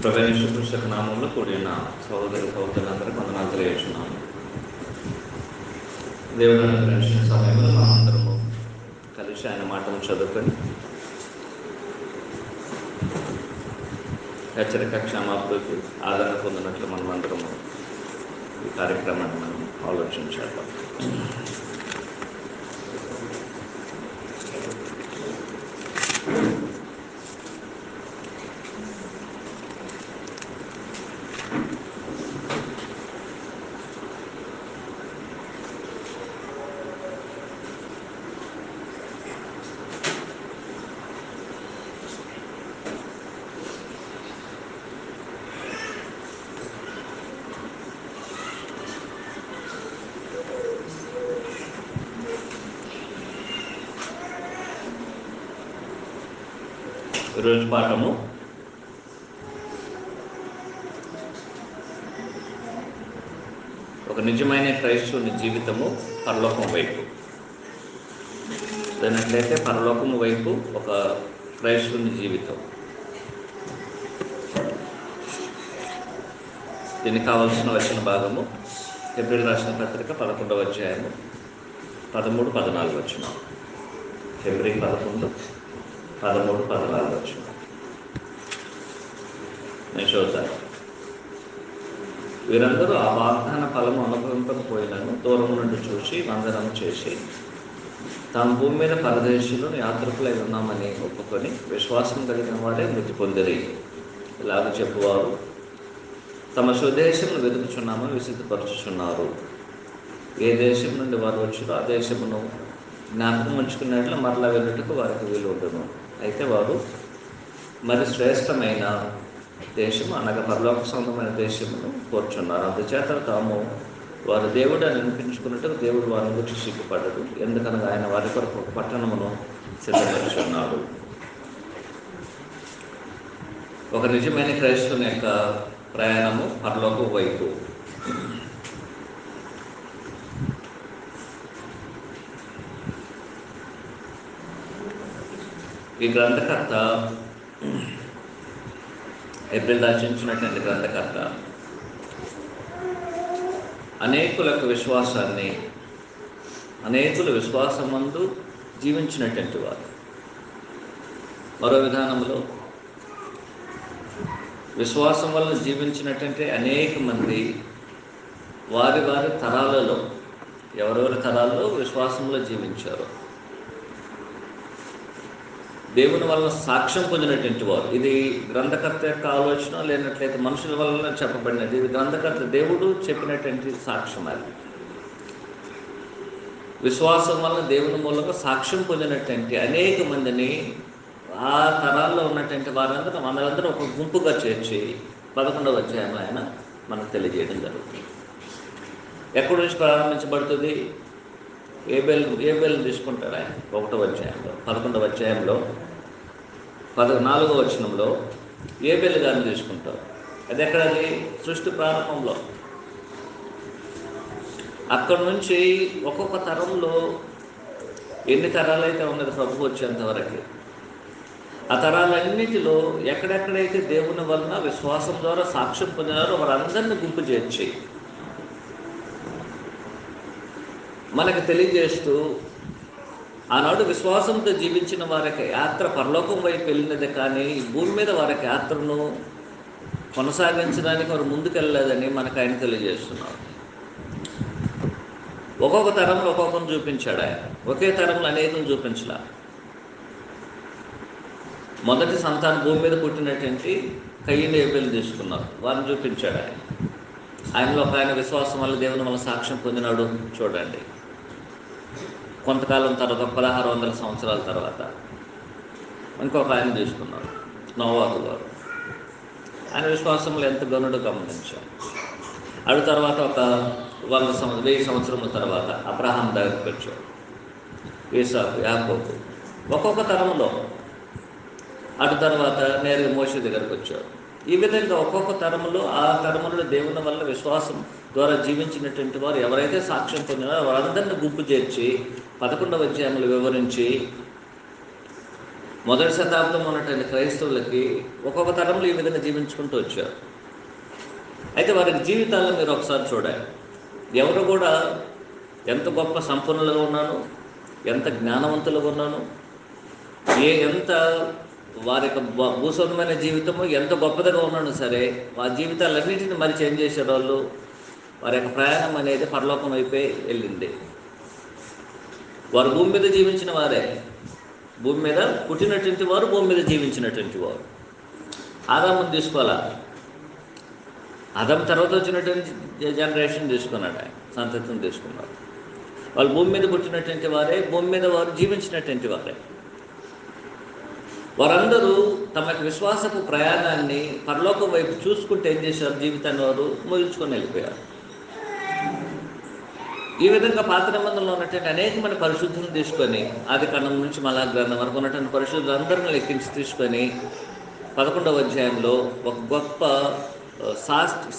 ప్రభువైన యేసుక్రీస్తు యొక్క నామములో కూడిన సహోదరులందరికీ వందనాలు తెలియజేస్తున్నాను. దేవుడు అనుగ్రహించిన సమయంలో మనమందరము కలిసి ఆయన మాటలు చదువుకొని హెచ్చరిక క్షమాభివృద్ధి ఆదరణ పొందినట్లు మనమందరము ఈ కార్యక్రమాన్ని మనం ఆలోచించాలి. ఈరోజు పాఠము ఒక నిజమైన క్రైస్తవుని జీవితము పరలోకం వైపు. దానిట్లయితే పరలోకము వైపు ఒక క్రైస్తవుని జీవితం. దీనికి కావలసిన వచ్చిన భాగము హెబ్రీయులకు రాసిన పత్రిక 11వ అధ్యాయము 13-14 వచనం. హెబ్రీ 11:13-14 వచనం నేను చదువుతాను. వీరందరూ ఆ వాగ్దాన ఫలము అనుభవింపకపోయినను దూరం నుండి చూసి వందనం చేసి తాము భూమి మీద పరదేశులు యాత్రికులై ఉన్నామని ఒప్పుకొని విశ్వాసం కలిగిన వారే మృతి పొందిరి. ఇలాగ చెప్పువారు తమ స్వదేశమును వెతుకుచున్నామని విసిద్ధపరుచుచున్నారు. ఏ దేశం నుండి వారు వచ్చారో ఆ దేశమును జ్ఞాపకం ఉంచుకున్నట్లు మరలా వెళ్ళుటకు వారికి వీలు ఉండను. అయితే వారు మరి శ్రేష్టమైన దేశము అనగా పరలోక సంబంధమైన దేశమును కోరుచున్నారు. అందుచేత తాము వారు దేవుడు అని అనిపించుకున్నట్టు దేవుడు వారిని గురించి సిగ్గుపడడు. ఎందుకనగా ఆయన వారి కొరకు ఒక పట్టణమును సిద్ధపరుచున్నాడు. ఒక నిజమైన క్రైస్తవుని యొక్క ప్రయాణము పరలోకం వైపు. ఈ గ్రంథకర్త ఏప్రిల్ రచించినటువంటి గ్రంథకర్త అనేకులకు విశ్వాసాన్ని, అనేకుల విశ్వాసమందు జీవించినటువంటి వారు. మరో విధానంలో విశ్వాసం వల్ల జీవించినటువంటి అనేక మంది వారి వారి తరాలలో, ఎవరెవరి తరాల్లో విశ్వాసంలో జీవించారు, దేవుని వలన సాక్ష్యం పొందినటువంటి వారు. ఇది గ్రంథకర్త యొక్క ఆలోచన లేనట్లయితే మనుషుల వలన చెప్పబడినది. ఇది గ్రంథకర్త దేవుడు చెప్పినటువంటి సాక్ష్యం. అది విశ్వాసం వలన దేవుని మూలంగా సాక్ష్యం పొందినటువంటి అనేక మందిని ఆ తరాల్లో ఉన్నటువంటి మనందరూ ఒక గుంపుగా చేర్చి 11వ అధ్యాయంలో ఆయన మనకు తెలియజేయడం జరుగుతుంది. ఎక్కడి నుంచి ప్రారంభించబడుతుంది? ఏబేలు తీసుకుంటాడు ఆయన 1వ అధ్యాయంలో. 11వ అధ్యాయంలో 14వ వచనంలో ఏబేలు గారిని తీసుకుంటారు. అది ఎక్కడది? సృష్టి ప్రారంభంలో. అక్కడి నుంచి ఒక్కొక్క తరంలో ఎన్ని తరాలైతే ఉన్నది ప్రభువు వచ్చేంతవరకు ఆ తరాలన్నిటిలో ఎక్కడెక్కడైతే దేవుని వలన విశ్వాసం ద్వారా సాక్ష్యం పొందినారో వారందరినీ గుంపు చేర్చి మనకు తెలియజేస్తూ ఆనాడు విశ్వాసంతో జీవించిన వారికి యాత్ర పరలోకం వైపు వెళ్ళినది, కానీ భూమి మీద వారికి యాత్రను కొనసాగించడానికి వారు ముందుకెళ్ళలేదని మనకు ఆయన తెలియజేస్తున్నారు. ఒక్కొక్క తరంలో ఒక్కొక్కరిని చూపించాడు ఆయన. ఒకే తరంలో అనేకం చూపించలా. మొదటి సంతానం భూమి మీద పుట్టినటువంటి కయ్యను ఏబేలు తీసుకున్నారు, వారిని చూపించాడు ఆయన. ఆయనలో ఒక ఆయన విశ్వాసం వల్ల దేవుని వల్ల సాక్ష్యం పొందినాడు. చూడండి, కొంతకాలం తర్వాత 1600 సంవత్సరాల తర్వాత ఇంకొక ఆయన తీసుకున్నాడు, నోవాహు గారు. ఆయన విశ్వాసంలో ఎంత గనుడు గమనించాం. అటు తర్వాత ఒక 1000 సంవత్సరముల తర్వాత అబ్రహాం దగ్గరికి వచ్చాడు, ఇస్సాకు, యాకోబు. ఒక్కొక్క తరంలో అటు తర్వాత నేరుగా మోషే దగ్గరికి వచ్చాడు. ఈ విధంగా ఒక్కొక్క తరములో ఆ తరములలో దేవుని వల్ల విశ్వాసం ద్వారా జీవించినటువంటి వారు ఎవరైతే సాక్ష్యం పొందినారో వారందరినీ గుంపు చేర్చి 11వ అధ్యాయంలో వివరించి మొదటి శతాబ్దం ఉన్నటువంటి క్రైస్తవులకి ఒక్కొక్క తరంలో ఈ విధంగా జీవించుకుంటూ వచ్చారు. అయితే వారి జీవితాలను మీరు ఒకసారి చూడాలి. ఎవరు కూడా ఎంత గొప్ప సంపన్నులుగా ఉన్నాను, ఎంత జ్ఞానవంతులుగా ఉన్నాను, ఎంత వారి యొక్క భూస్వరమైన జీవితము ఎంత గొప్పదిగా ఉన్నాను సరే, వారి జీవితాలన్నింటినీ మరిచి ఏం చేశారు వాళ్ళు, వారి యొక్క ప్రయాణం అనేది పరలోకం అయిపోయి వెళ్ళింది. వారు భూమి మీద జీవించిన వారే, భూమి మీద పుట్టినటువంటి వారు, భూమి మీద జీవించినటువంటి వారు. ఆదామును తీసుకోవాలా, ఆదాము తర్వాత వచ్చినటువంటి జనరేషన్ తీసుకున్నాడు, ఆయన సంతతిని తీసుకున్నాడు. వాళ్ళు భూమి మీద పుట్టినటువంటి వారే, భూమి మీద వారు జీవించినటువంటి వారే. వారందరూ తమ యొక్క విశ్వాసపు ప్రయాణాన్ని పరలోకం వైపు చూసుకుంటే ఏం చేశారు, జీవితాన్ని వారు ముగించుకొని వెళ్ళిపోయారు. ఈ విధంగా పాత నిబంధనలో ఉన్నటువంటి అనేకమైన పరిశుద్ధులను తీసుకొని, ఆది కాండం నుంచి మళ్ళా గ్రంథం వరకు ఉన్నటువంటి పరిశుద్ధులందరినీ లెక్కించి తీసుకొని 11వ అధ్యాయంలో ఒక గొప్ప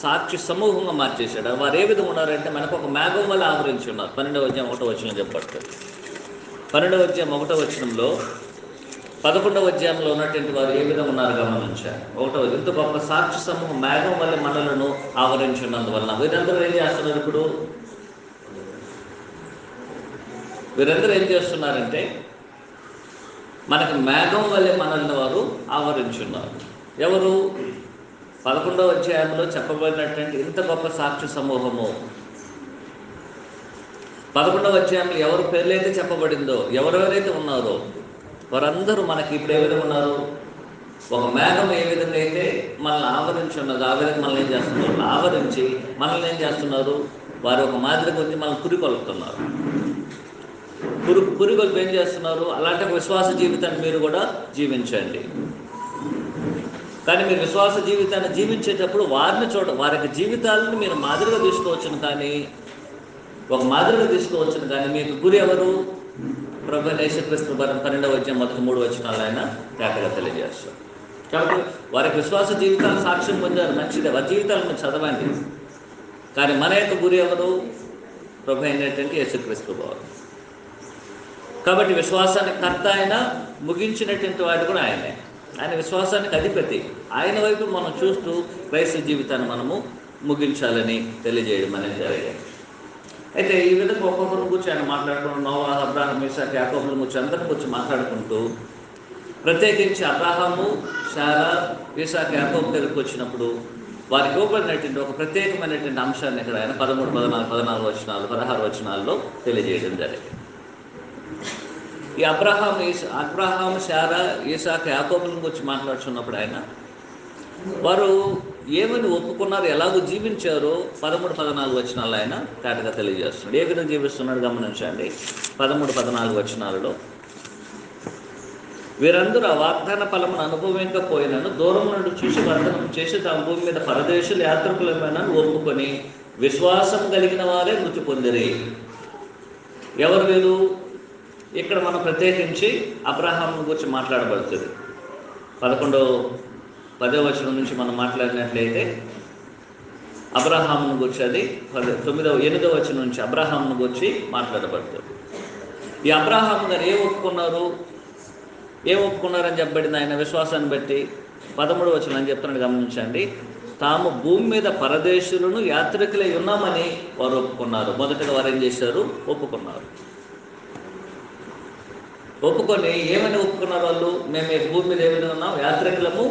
సాక్షి సమూహంగా మార్చేశాడు. వారు ఏ విధంగా ఉన్నారంటే మనకు ఒక మేఘం వల్ల ఆవరించి ఉన్నారు. 12వ అధ్యాయం 1వ వచనం చెప్పబడుతుంది. 12వ అధ్యాయం 1వ వచనంలో 11వ అధ్యాయంలో ఉన్నటువంటి వారు ఏ విధంగా ఉన్నారు గమనించారు. 1వ ఇంత గొప్ప సాక్షి సమూహం మేఘం వల్ల మనలను ఆవరించి ఉన్నందువలన వీరందరూ ఏం చేస్తున్నారు, ఇప్పుడు వీరందరూ ఏం చేస్తున్నారంటే మనకి మేఘం వల్లే మనల్ని వారు ఆవరించున్నారు. ఎవరు? 11వ అధ్యాయంలో చెప్పబడినటువంటి ఇంత గొప్ప సాక్షి సమూహము 11వ అధ్యాయంలో ఎవరి పేర్లైతే చెప్పబడిందో, ఎవరెవరైతే ఉన్నారో వారందరూ మనకి ఇప్పుడు ఏ విధంగా ఉన్నారు, ఒక మేఘం ఏ విధంగా అయితే మనల్ని ఆవరించి ఉన్నది ఆ విధంగా మనల్ని ఏం చేస్తున్నారు, ఆవరించి మనల్ని ఏం చేస్తున్నారు, వారు ఒక మాదిరి గురించి మనల్ని పురికొల్పుతున్నారు. పురికొల్పు ఏం చేస్తున్నారు, అలాంటి విశ్వాస జీవితాన్ని మీరు కూడా జీవించండి. కానీ మీరు విశ్వాస జీవితాన్ని జీవించేటప్పుడు వారిని వారి యొక్క జీవితాలను మీరు మాదిరిగా తీసుకోవచ్చును, కానీ ఒక మాదిరిగా తీసుకోవచ్చును, కానీ మీకు గురి ఎవరు? ప్రభువైన యేసుక్రీస్తు 12వ అధ్యాయం 3 వచనాలు ఆయన తేటగా తెలియజేస్తారు. కాబట్టి వారికి విశ్వాస జీవితాలు సాక్ష్యం పొందారు, మంచిదే, వారి జీవితాలను చదవండి. కానీ మన యొక్క గురి ఎవరు? ప్రభు అయినటువంటి యేసుక్రీస్తు వారు. కాబట్టి విశ్వాసానికి కర్త ఆయన, ముగించినటువంటి వాడు కూడా ఆయనే. ఆయన విశ్వాసానికి అధిపతి. ఆయన వైపు మనం చూస్తూ క్రైస్తవ జీవితాన్ని మనము ముగించాలని తెలియజేయడం అనేది జరిగింది. అయితే ఈ విధంగా ఒక్కొక్కరి గురించి ఆయన మాట్లాడుకుంటూ నోవా, అబ్రాహాము, ఇస్సాకు, యాకోబుల గురించి అందరి గురించి మాట్లాడుకుంటూ, ప్రత్యేకించి అబ్రాహాము, శారా, ఇస్సాకు, యాకోబు దగ్గరికి వచ్చినప్పుడు వారికి ఇవ్వబడినటువంటి ఒక ప్రత్యేకమైనటువంటి అంశాన్ని ఇక్కడ ఆయన 13, 14, 16 వచనాలు 16 వచనాల్లో తెలియజేయడం జరిగింది. ఈ అబ్రాహాము, శారా, ఇస్సాకు, యాకోబుల గురించి మాట్లాడుతున్నప్పుడు ఆయన వారు ఏమని ఒప్పుకున్నారు, ఎలాగో జీవించారో 13, 14 వచనాలు ఆయన తేటగా తెలియజేస్తున్నాడు. ఏ విధంగా జీవిస్తున్నాడు గమనించండి. 13, 14 వచనాలలో వీరందరూ ఆ వాగ్దాన ఫలమును అనుభవించకపోయినను దూరం నుండి చూసి వర్తనం చేసి తమ భూమి మీద పరదేశులు యాత్రికులమైన ఒప్పుకొని విశ్వాసం కలిగిన వారే మృతి పొందిరి. ఎవరు వీరు? ఇక్కడ మనం ప్రత్యేకించి అబ్రహాము గురించి మాట్లాడబడుతుంది. 10వ వచనం నుంచి మనం మాట్లాడినట్లయితే అబ్రహామును గురించి, అది 8వ వచనం నుంచి అబ్రహామును గురించి మాట్లాడబడుతుంది. ఈ అబ్రహాము గారు ఏం ఒప్పుకున్నారని చెప్పబడింది ఆయన విశ్వాసాన్ని బట్టి. 13వ వచనం అని చెప్తున్నాడు గమనించండి. తాము భూమి మీద పరదేశులను యాత్రికులై ఉన్నామని వారు ఒప్పుకున్నారు. మొదటగా వారు ఏం చేశారు? ఒప్పుకున్నారు. ఒప్పుకొని ఏమని ఒప్పుకున్నారు వాళ్ళు? మేము ఈ భూమి మీద ఏ విధంగా ఉన్నాం? యాత్రికులము,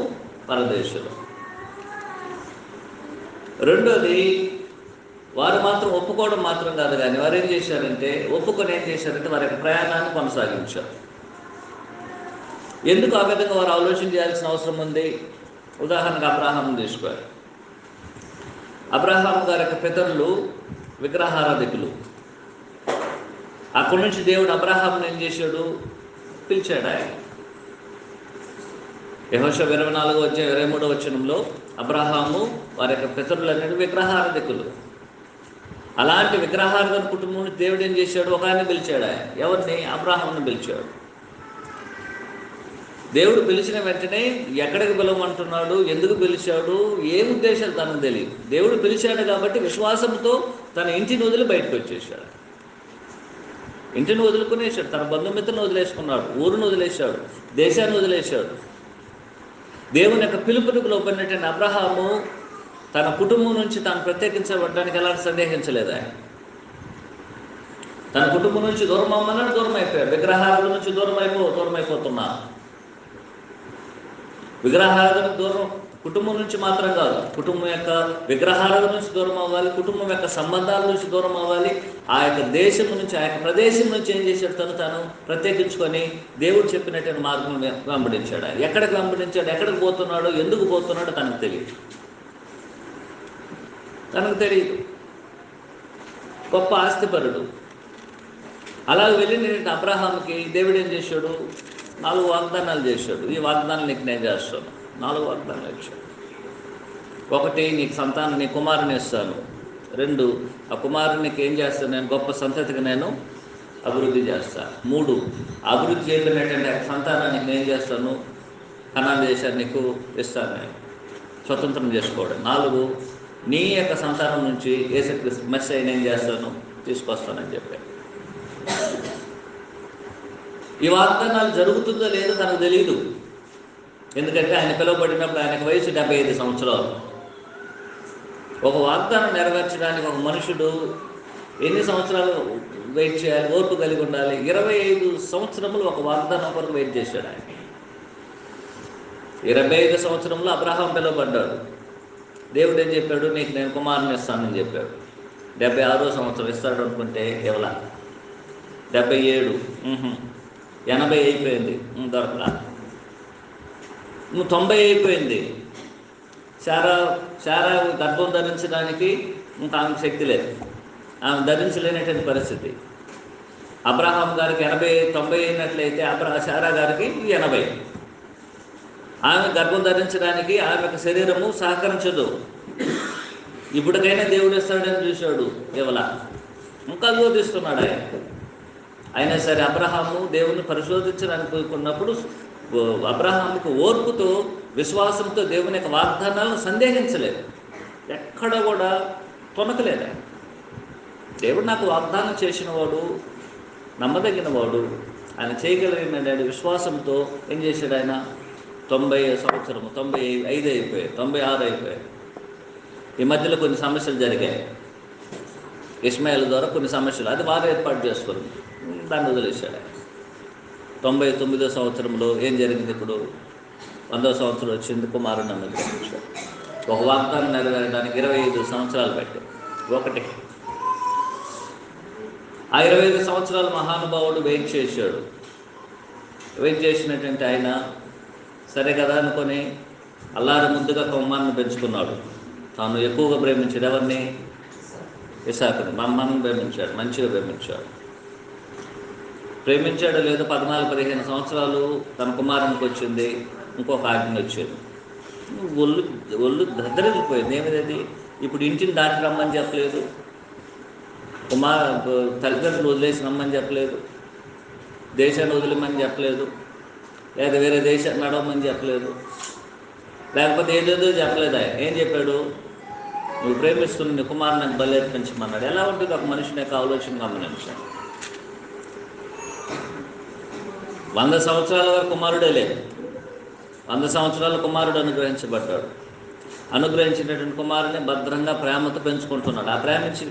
పరదేశులు. రెండోది, వారు మాత్రం ఒప్పుకోవడం మాత్రం కాదు, కానీ వారు ఏం చేశారంటే ఒప్పుకొని ఏం చేశారంటే వారి యొక్క ప్రయాణాన్ని కొనసాగించారు. ఎందుకు ఆ విధంగా వారు ఆలోచన చేయాల్సిన అవసరం ఉంది? ఉదాహరణకు అబ్రహాము తీసుకోవాలి. అబ్రహాము గారి యొక్క పితరులు విగ్రహారాధికులు. అక్కడి నుంచి దేవుడు అబ్రహామును ఏం చేశాడు? పిలిచాడు. ఆయన యెహోషువ 24వ అధ్యాయం 23వ వచనంలో అబ్రహాము వారి యొక్క పితరులు అనేది విగ్రహారాధికులు. అలాంటి విగ్రహారాధన కుటుంబం నుంచి దేవుడు ఏం చేశాడు? ఒక ఆయన పిలిచాడు. ఆయన ఎవరిని? అబ్రహామును పిలిచాడు. దేవుడు పిలిచిన వెంటనే ఎక్కడికి పిలవమంటున్నాడు, ఎందుకు పిలిచాడు, ఏ ఉద్దేశాలు తనకు తెలియదు. దేవుడు పిలిచాడు కాబట్టి విశ్వాసంతో తన ఇంటిని వదిలి బయటకు వచ్చేసాడు. ఇంటిని వదులుకునేసాడు, తన బంధుమిత్రులను వదిలేసుకున్నాడు, ఊరును వదిలేశాడు, దేశాన్ని వదిలేశాడు. దేవుని యొక్క పిలుపునికి లోబడినటువంటి అబ్రహాము తన కుటుంబం నుంచి తాను ప్రత్యేకించబడడానికి ఎలాంటి సందేహించలేదు. ఆయన తన కుటుంబం నుంచి దూరం అమ్మన్నాడు, దూరం అయిపోయాడు. విగ్రహారాధన నుంచి దూరం అయిపోతున్నా. విగ్రహారాధన దూరం కుటుంబం నుంచి మాత్రం కాదు, కుటుంబం యొక్క విగ్రహారాధన నుంచి దూరం అవ్వాలి, కుటుంబం యొక్క సంబంధాల నుంచి దూరం అవ్వాలి. ఆ యొక్క దేశం నుంచి, ఆ యొక్క ప్రదేశం నుంచి ఏం చేశాడు, తాను ప్రత్యేకించుకొని దేవుడు చెప్పినటువంటి మార్గం వెంబడించాడు. ఆయన ఎక్కడికి వెంబడించాడు, ఎక్కడికి పోతున్నాడు, ఎందుకు పోతున్నాడో తనకు తెలియదు. గొప్ప ఆస్తిపరుడు. అలా వెళ్ళిన అబ్రహాంకి దేవుడు ఏం చేశాడు, 4 వాగ్దానాలు చేశాడు. ఈ వాగ్దానాలు నీకు నేను చేస్తాను. 4 వాగ్దానాలు ఇచ్చాడు. 1, నీకు సంతానం, నీ కుమారుని ఇస్తాను. 2, ఆ కుమారునికి ఏం చేస్తాను, నేను గొప్ప సంతతికి నేను అభివృద్ధి చేస్తాను. 3, అభివృద్ధి చేయబడినటువంటి సంతానానికి నేను చేస్తాను, కనాను దేశాన్ని నీకు ఇస్తాను, నేను స్వతంత్రం చేసుకోవడం. 4, నీ యొక్క సంతానం నుంచి యేసుక్రీస్తు మెస్సీయ నేను చేస్తాను, తీసుకొస్తానని చెప్పాను. ఈ వాగ్దానాలు జరుగుతుందో లేదో తనకు తెలియదు. ఎందుకంటే ఆయన పిలువబడినప్పుడు ఆయనకు వయసు 75 సంవత్సరాలు. ఒక వాగ్దానం నెరవేర్చడానికి ఒక మనుషుడు ఎన్ని సంవత్సరాలు వెయిట్ చేయాలి, ఓర్పు కలిగి ఉండాలి. 25 సంవత్సరములు ఒక వాగ్దానం కొరకు వెయిట్ చేశాడు ఆయన. 25 సంవత్సరంలో అబ్రహాం పిలువబడ్డాడు. దేవుడు ఏం చెప్పాడు, నీకు నేను కుమారుని ఇస్తానని చెప్పాడు. 76వ సంవత్సరం ఇస్తాడు అనుకుంటే ఎవలా, 77, 80 అయిపోయింది, దొరకలా. 90 అయిపోయింది. శారా గర్భం ధరించడానికి ఇంకా ఆమెకు శక్తి లేదు, ఆమె ధరించలేనటువంటి పరిస్థితి. అబ్రహాం గారికి 90 అయినట్లయితే శారా గారికి 80. ఆమె గర్భం ధరించడానికి ఆమె యొక్క శరీరము సహకరించదు. ఇప్పటికైనా దేవుడు ఇస్తాడని చూశాడు, ఎవలా ఇంకా శోధిస్తున్నాడు ఆయన. అయినా సరే అబ్రహాము దేవుని పరిశోధించడానికి కొన్నప్పుడు అబ్రహాముకు ఓర్పుతో, విశ్వాసంతో దేవుని యొక్క వాగ్దానాలను సందేహించలేదు, ఎక్కడ కూడా తొనకలేదు. ఆయన దేవుడు నాకు వాగ్దానం చేసినవాడు, నమ్మదగినవాడు, ఆయన చేయగలిగిన విశ్వాసంతో ఏం చేశాడు ఆయన. 90 సంవత్సరము, 95 అయిపోయాయి, 96 అయిపోయాయి. ఈ మధ్యలో కొన్ని సమస్యలు జరిగాయి. ఇస్మాయిల్ ద్వారా కొన్ని సమస్యలు, అది వారు ఏర్పాటు చేసుకుని దాన్ని వదిలేశాడు. 99వ సంవత్సరంలో ఏం జరిగింది, ఇప్పుడు 100వ సంవత్సరం వచ్చింది, కుమారుని అనుగ్రహించాడు. ఒక వాగ్దానం నెరవేరడానికి 25 సంవత్సరాలు పట్టాయి. ఒకటి ఆ 25 సంవత్సరాలు మహానుభావుడు వెయిట్ చేశాడు. వెయిట్ చేసినటువంటి ఆయన సరే కదా అనుకొని అల్లారి ముద్దుగా కుమారుని పెంచుకున్నాడు. తాను ఎక్కువగా ప్రేమించాడు ఎవరిని, ఇసాకుని. మా అమ్మని ప్రేమించాడు, మంచిగా ప్రేమించాడు లేదో 14-15 సంవత్సరాలు తన కుమారునికి వచ్చింది, ఇంకొక ఆజ్ఞ వచ్చింది. ఒళ్ళు దద్దరిల్లిపోయింది. ఏమిది, ఇప్పుడు ఇంటిని దాటి రమ్మని చెప్పలేదు, తల్లిదండ్రులు వదిలేసి రమ్మని చెప్పలేదు, దేశాన్ని వదిలేమని చెప్పలేదు, లేదా వేరే దేశాన్ని నడవమని చెప్పలేదు, లేకపోతే ఏదేదో చెప్పలేదు. ఆయన ఏం చెప్పాడు, నువ్వు ప్రేమిస్తున్న నీ కుమారుని నాకు బలి అర్పించమన్నాడు. ఎలా ఉంటుంది ఒక మనిషిని యొక్క ఆలోచన గమనించాను. 100 సంవత్సరాల వరకు కుమారుడే లేదు. 100 సంవత్సరాల కుమారుడు అనుగ్రహించబడ్డాడు. అనుగ్రహించినటువంటి కుమారుని భద్రంగా ప్రేమతో పెంచుకుంటున్నాడు. ఆ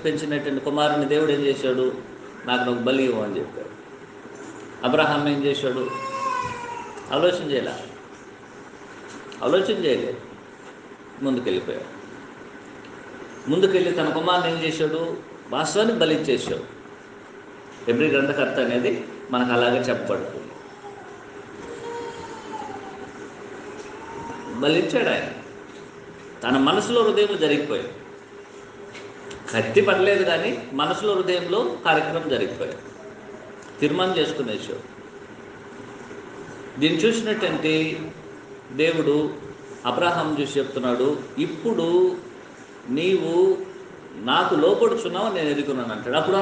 పెంచినటువంటి కుమారుని దేవుడు ఏం చేశాడు, నాకు బలి ఇవ్వు అని చెప్పాడు. అబ్రహాం ఏం చేశాడు, ఆలోచన చేయలేదు, ముందుకెళ్ళిపోయాడు. ముందుకెళ్ళి తన కుమారుని ఏం చేశాడు, వాస్తవానికి బలి ఇచ్చేసాడు. హెబ్రీ గ్రంథకర్త అనేది మనకు అలాగే చెప్పబడుతుంది. బలిచ్చాడు ఆయన. తన మనసులో హృదయంలో జరిగిపోయాడు. కత్తి పడలేదు కానీ మనసులో హృదయంలో కార్యక్రమం జరిగిపోయాడు. తీర్మానం చేసుకునేసాడు. దీన్ని చూసినటువంటి దేవుడు అబ్రహాం చూసి చెప్తున్నాడు, ఇప్పుడు నీవు నాకు లోపడుచున్నావు, నేను ఎదుగున్నాను అంటాడు. అప్పుడు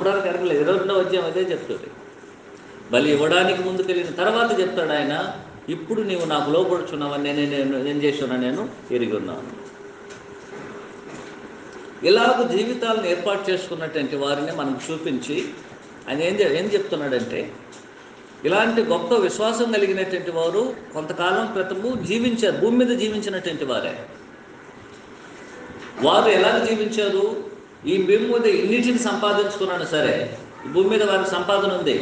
వరకు ఎరగలేదు. 22వ అధ్యాయం అదే చెప్తుంది. బలి ఇవ్వడానికి ముందుకెళ్ళిన తర్వాత చెప్తాడు ఆయన, ఇప్పుడు నీవు నాకు లోపడుచున్నావని నేను చేస్తున్నా, నేను ఎరిగి ఉన్నాను. ఇలాగ జీవితాలను ఏర్పాటు చేసుకున్నటువంటి వారిని మనకు చూపించి ఆయన ఏం చెప్తున్నాడంటే, ఇలాంటి గొప్ప విశ్వాసం కలిగినటువంటి వారు కొంతకాలం క్రితము జీవించారు, భూమి మీద జీవించినటువంటి వారే. వారు ఎలాగ జీవించారు? ఈ భూమి మీద ఇన్నిటిని సంపాదించుకున్నాను సరే, ఈ భూమి మీద వారికి సంపాదన ఉంది,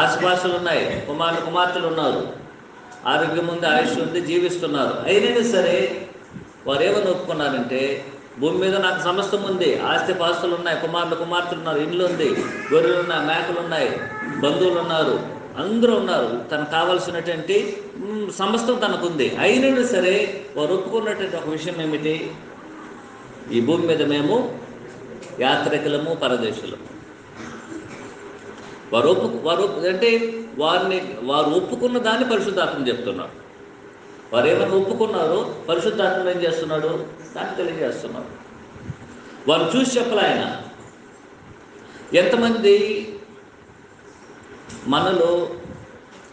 ఆశపాశలు ఉన్నాయి, కుమార్తెలు ఉన్నారు, ఆరోగ్యం ఉంది, ఆయుష్ ఉంది, జీవిస్తున్నారు. అయినా సరే వారు ఏమని ఒప్పుకున్నారంటే, భూమి మీద నాకు సమస్తం ఉంది, ఆస్తిపాస్తులు ఉన్నాయి, కుమార్తెలు ఉన్నారు, ఇండ్లు ఉంది, గొర్రెలు ఉన్నాయి, మేకలు ఉన్నాయి, బంధువులు ఉన్నారు, అందరూ ఉన్నారు, తనకు కావలసినటువంటి సమస్తం తనకుంది. అయినా సరే వారు ఒప్పుకున్నటువంటి ఒక విషయం ఏమిటి? ఈ భూమి మీద మేము యాత్రికులము, పరదేశులము. వారు అంటే వారు ఒప్పుకున్న దాన్ని పరిశుద్ధాత్మ చెప్తున్నాడు. వారు ఏమైనా ఒప్పుకున్నారో పరిశుద్ధాత్మ ఏం చేస్తున్నాడు? దాన్ని తెలియజేస్తున్నాడు. వారు చూసి చెప్పలే ఆయన. ఎంతమంది మనలో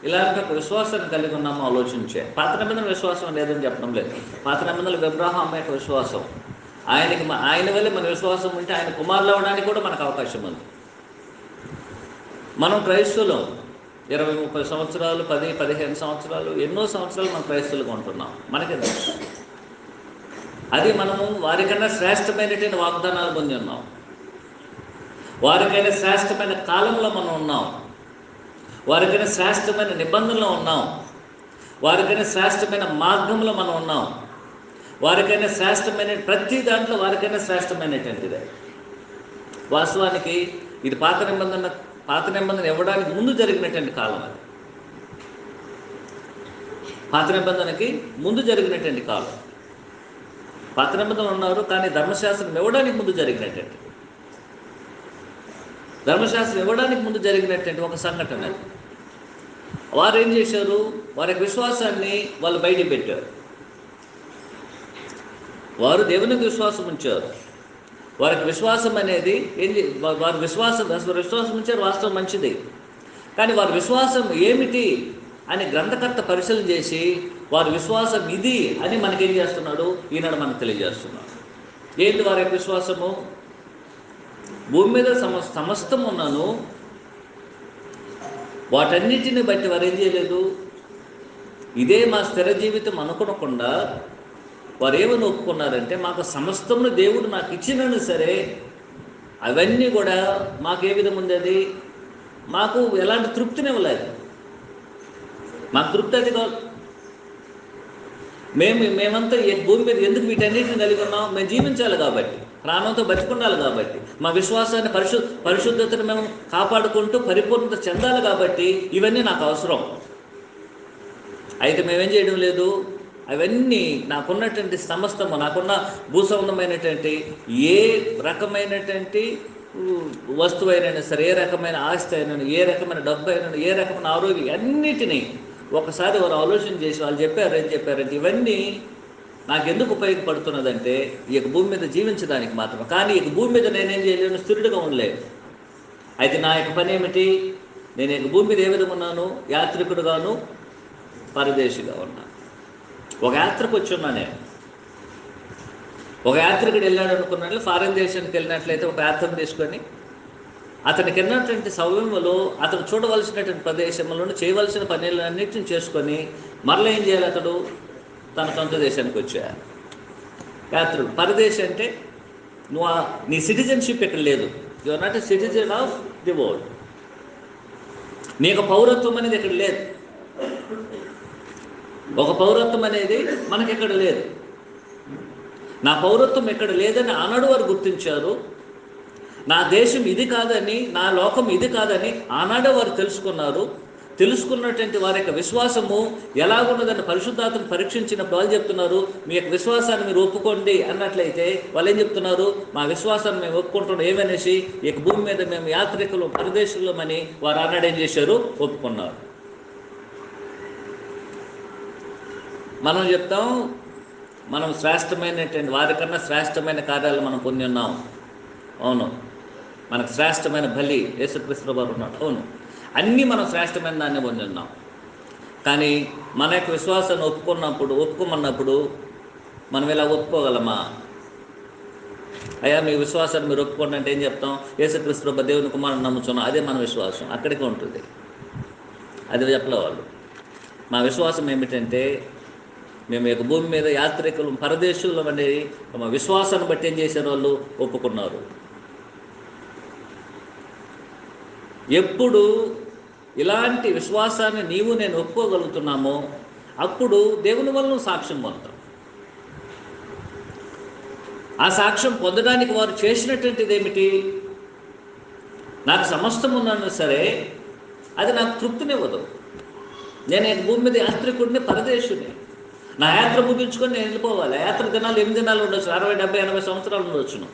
ఇలాంటి ఒక విశ్వాసాన్ని కలిగి ఉన్నామో ఆలోచించే. పాత నిబంధన విశ్వాసం లేదని చెప్పడం లేదు. పాత నిబంధనలు అబ్రహాము యొక్క విశ్వాసం, ఆయన వల్లే మన విశ్వాసం ఉంటే ఆయన కుమారులు అవ్వడానికి కూడా మనకు అవకాశం ఉంది. మనం క్రైస్తవులం 20-30 సంవత్సరాలు, 10-15 సంవత్సరాలు, ఎన్నో సంవత్సరాలు మనం క్రైస్తవులుగా ఉంటున్నాం. మనకి అది మనము వారికన్నా శ్రేష్టమైనటువంటి వాగ్దానాలు పొంది ఉన్నాం, వారికైనా శ్రేష్టమైన కాలంలో మనం ఉన్నాం, వారికైనా శ్రేష్టమైన నిబంధనలో ఉన్నాం, వారికైనా శ్రేష్టమైన మార్గంలో మనం ఉన్నాం, వారికైనా శ్రేష్టమైన ప్రతి దాంట్లో వారికైనా శ్రేష్టమైనటువంటిదే. వాస్తవానికి ఇది పాత నిబంధన ఇవ్వడానికి ముందు జరిగినటువంటి కాలం. అది పాత నిబంధనకి ముందు జరిగినటువంటి కాలం. పాత నిబంధనలు ఉన్నారు, కానీ ధర్మశాస్త్రం ఇవ్వడానికి ముందు జరిగినటువంటి ఒక సంఘటన. వారు ఏం చేశారు? వారి విశ్వాసాన్ని వాళ్ళు బయటికి పెట్టారు. వారు దేవునికి విశ్వాసం ఉంచారు. వారికి విశ్వాసం అనేది వారి విశ్వాసం ఉంచారు, వాస్తవం మంచిది. కానీ వారి విశ్వాసం ఏమిటి అని గ్రంథకర్త పరిశీలన చేసి వారి విశ్వాసం ఇది అని మనకేం చేస్తున్నాడు? ఈనాడు మనకు తెలియజేస్తున్నాడు. ఏంటి వారి యొక్క విశ్వాసము? భూమి మీద సమస్తం ఉన్నాను, వాటన్నిటిని బట్టి వారు ఏం చేయలేదు, ఇదే మా స్థిర జీవితం అనుకోకుండా వారు ఏమని ఒప్పుకున్నారంటే, మాకు సమస్తమును దేవుడు నాకు ఇచ్చినను సరే అవన్నీ కూడా మాకు ఏ విధం ఉంది, అది మాకు ఎలాంటి తృప్తిని ఇవ్వలేదు. మాకు తృప్తి అది కాదు. మేమంతా భూమి మీద ఎందుకు వీటన్నిటిని కలిగి ఉన్నాం? మేము జీవించాలి కాబట్టి, ప్రాణంతో బతికుండాలి కాబట్టి, మా విశ్వాసాన్ని పరిశుద్ధతను మేము కాపాడుకుంటూ పరిపూర్ణత చెందాలి కాబట్టి ఇవన్నీ నాకు అవసరం. అయితే మేమేం చేయడం లేదు. అవన్నీ నాకున్నటువంటి సమస్తము, నాకున్న భూసంబంధమైనటువంటి ఏ రకమైనటువంటి వస్తువు అయినా సరే, ఏ రకమైన ఆస్తి అయినా, ఏ రకమైన డబ్బు అయినా, ఏ రకమైన ఆరోగ్యం, అన్నిటినీ ఒకసారి వారు ఆలోచన చేసి వాళ్ళు ఏం చెప్పారంటే ఇవన్నీ నాకెందుకు ఉపయోగపడుతున్నదంటే ఈ భూమి మీద జీవించడానికి మాత్రమే. కానీ ఈ భూమి మీద నేనేం చేయలేను, స్థిరుడిగా ఉండలేదు. అయితే నా యొక్క పని ఏమిటి? నేను భూమి మీద ఏ విధంగా ఉన్నాను? యాత్రికుడుగాను, పరదేశిగా ఉన్నాను. ఒక యాత్రకు వచ్చి ఉన్నా నేను. ఒక యాత్రికుడు వెళ్ళాడు అనుకున్నట్లు, ఫారిన్ దేశానికి వెళ్ళినట్లయితే ఒక యాత్రను తీసుకొని అతనికి ఎన్నటువంటి సమయంలో అతను చూడవలసినటువంటి ప్రదేశంలో చేయవలసిన పనులన్నింటిని చేసుకొని మరలా ఏం చేయాలి? అతడు తన సొంత దేశానికి వచ్చాడు. యాత్రుడు. పరదేశం అంటే నీ సిటిజన్షిప్ ఇక్కడ లేదు. You are not a citizen of the world. నీకు పౌరత్వం అనేది ఇక్కడ లేదు. ఒక పౌరత్వం అనేది మనకి ఎక్కడ లేదు. నా పౌరత్వం ఎక్కడ లేదని ఆనాడు వారు గుర్తించారు. నా దేశం ఇది కాదని, నా లోకం ఇది కాదని ఆనాడే వారు తెలుసుకున్నారు. తెలుసుకున్నటువంటి వారి యొక్క విశ్వాసము ఎలాగున్నదని పరిశుద్ధాత్మ పరీక్షించినప్పుడు వాళ్ళు చెప్తున్నారు, మీ యొక్క విశ్వాసాన్ని మీరు ఒప్పుకోండి అన్నట్లయితే వాళ్ళు ఏం చెప్తున్నారు? మా విశ్వాసాన్ని మేము ఒప్పుకుంటున్నాం ఏమనేసి, ఈ భూమి మీద మేము యాత్రికులు, పరదేశులమని వారు ఆనాడు ఏం చేశారు? ఒప్పుకున్నారు. మనం చెప్తాం, మనం శ్రేష్టమైనటువంటి వారికన్నా శ్రేష్టమైన కార్యాలు మనం పొంది ఉన్నాం. అవును, మనకు శ్రేష్టమైన బలి యేసుక్రీస్తు వారు ఉన్నాడు. అవును, అన్నీ మనం శ్రేష్టమైన దాన్ని పొంది ఉన్నాం. కానీ మన యొక్క విశ్వాసాన్ని ఒప్పుకోమన్నప్పుడు మనం ఇలా ఒప్పుకోగలమా? అయ్యా మీ విశ్వాసాన్ని మీరు ఒప్పుకోండి అంటే ఏం చెప్తాం? యేసుక్రీస్తు ప్రభు దేవుని కుమారుని నమ్ముతున్నాం, అదే మన విశ్వాసం. అక్కడికే ఉంటుంది. అది చెప్పలే వాళ్ళు. మా విశ్వాసం ఏమిటంటే మేము ఈ భూమి మీద యాత్రికులు పరదేశులు అనే మా విశ్వాసాన్ని బట్టి ఏం చేశారు? వాళ్ళు ఒప్పుకున్నారు. ఎప్పుడు ఇలాంటి విశ్వాసాన్ని నీవు నేను ఒప్పుకోగలుగుతున్నామో అప్పుడు దేవుని వల్ల సాక్ష్యం పొందుతాం. ఆ సాక్ష్యం పొందడానికి వారు చేసినటువంటిది ఏమిటి? నాకు సమస్తం ఉన్నాను సరే అది నాకు తృప్తినివ్వదు. నేను భూమి మీద యాత్రికుడిని, పరదేశుని. నా యాత్ర ముగించుకొని నేను వెళ్ళిపోవాలి. యాత్ర దినాలు 8 దినాలు ఉండొచ్చు, 60, 70, 80 సంవత్సరాలు ఉండొచ్చును.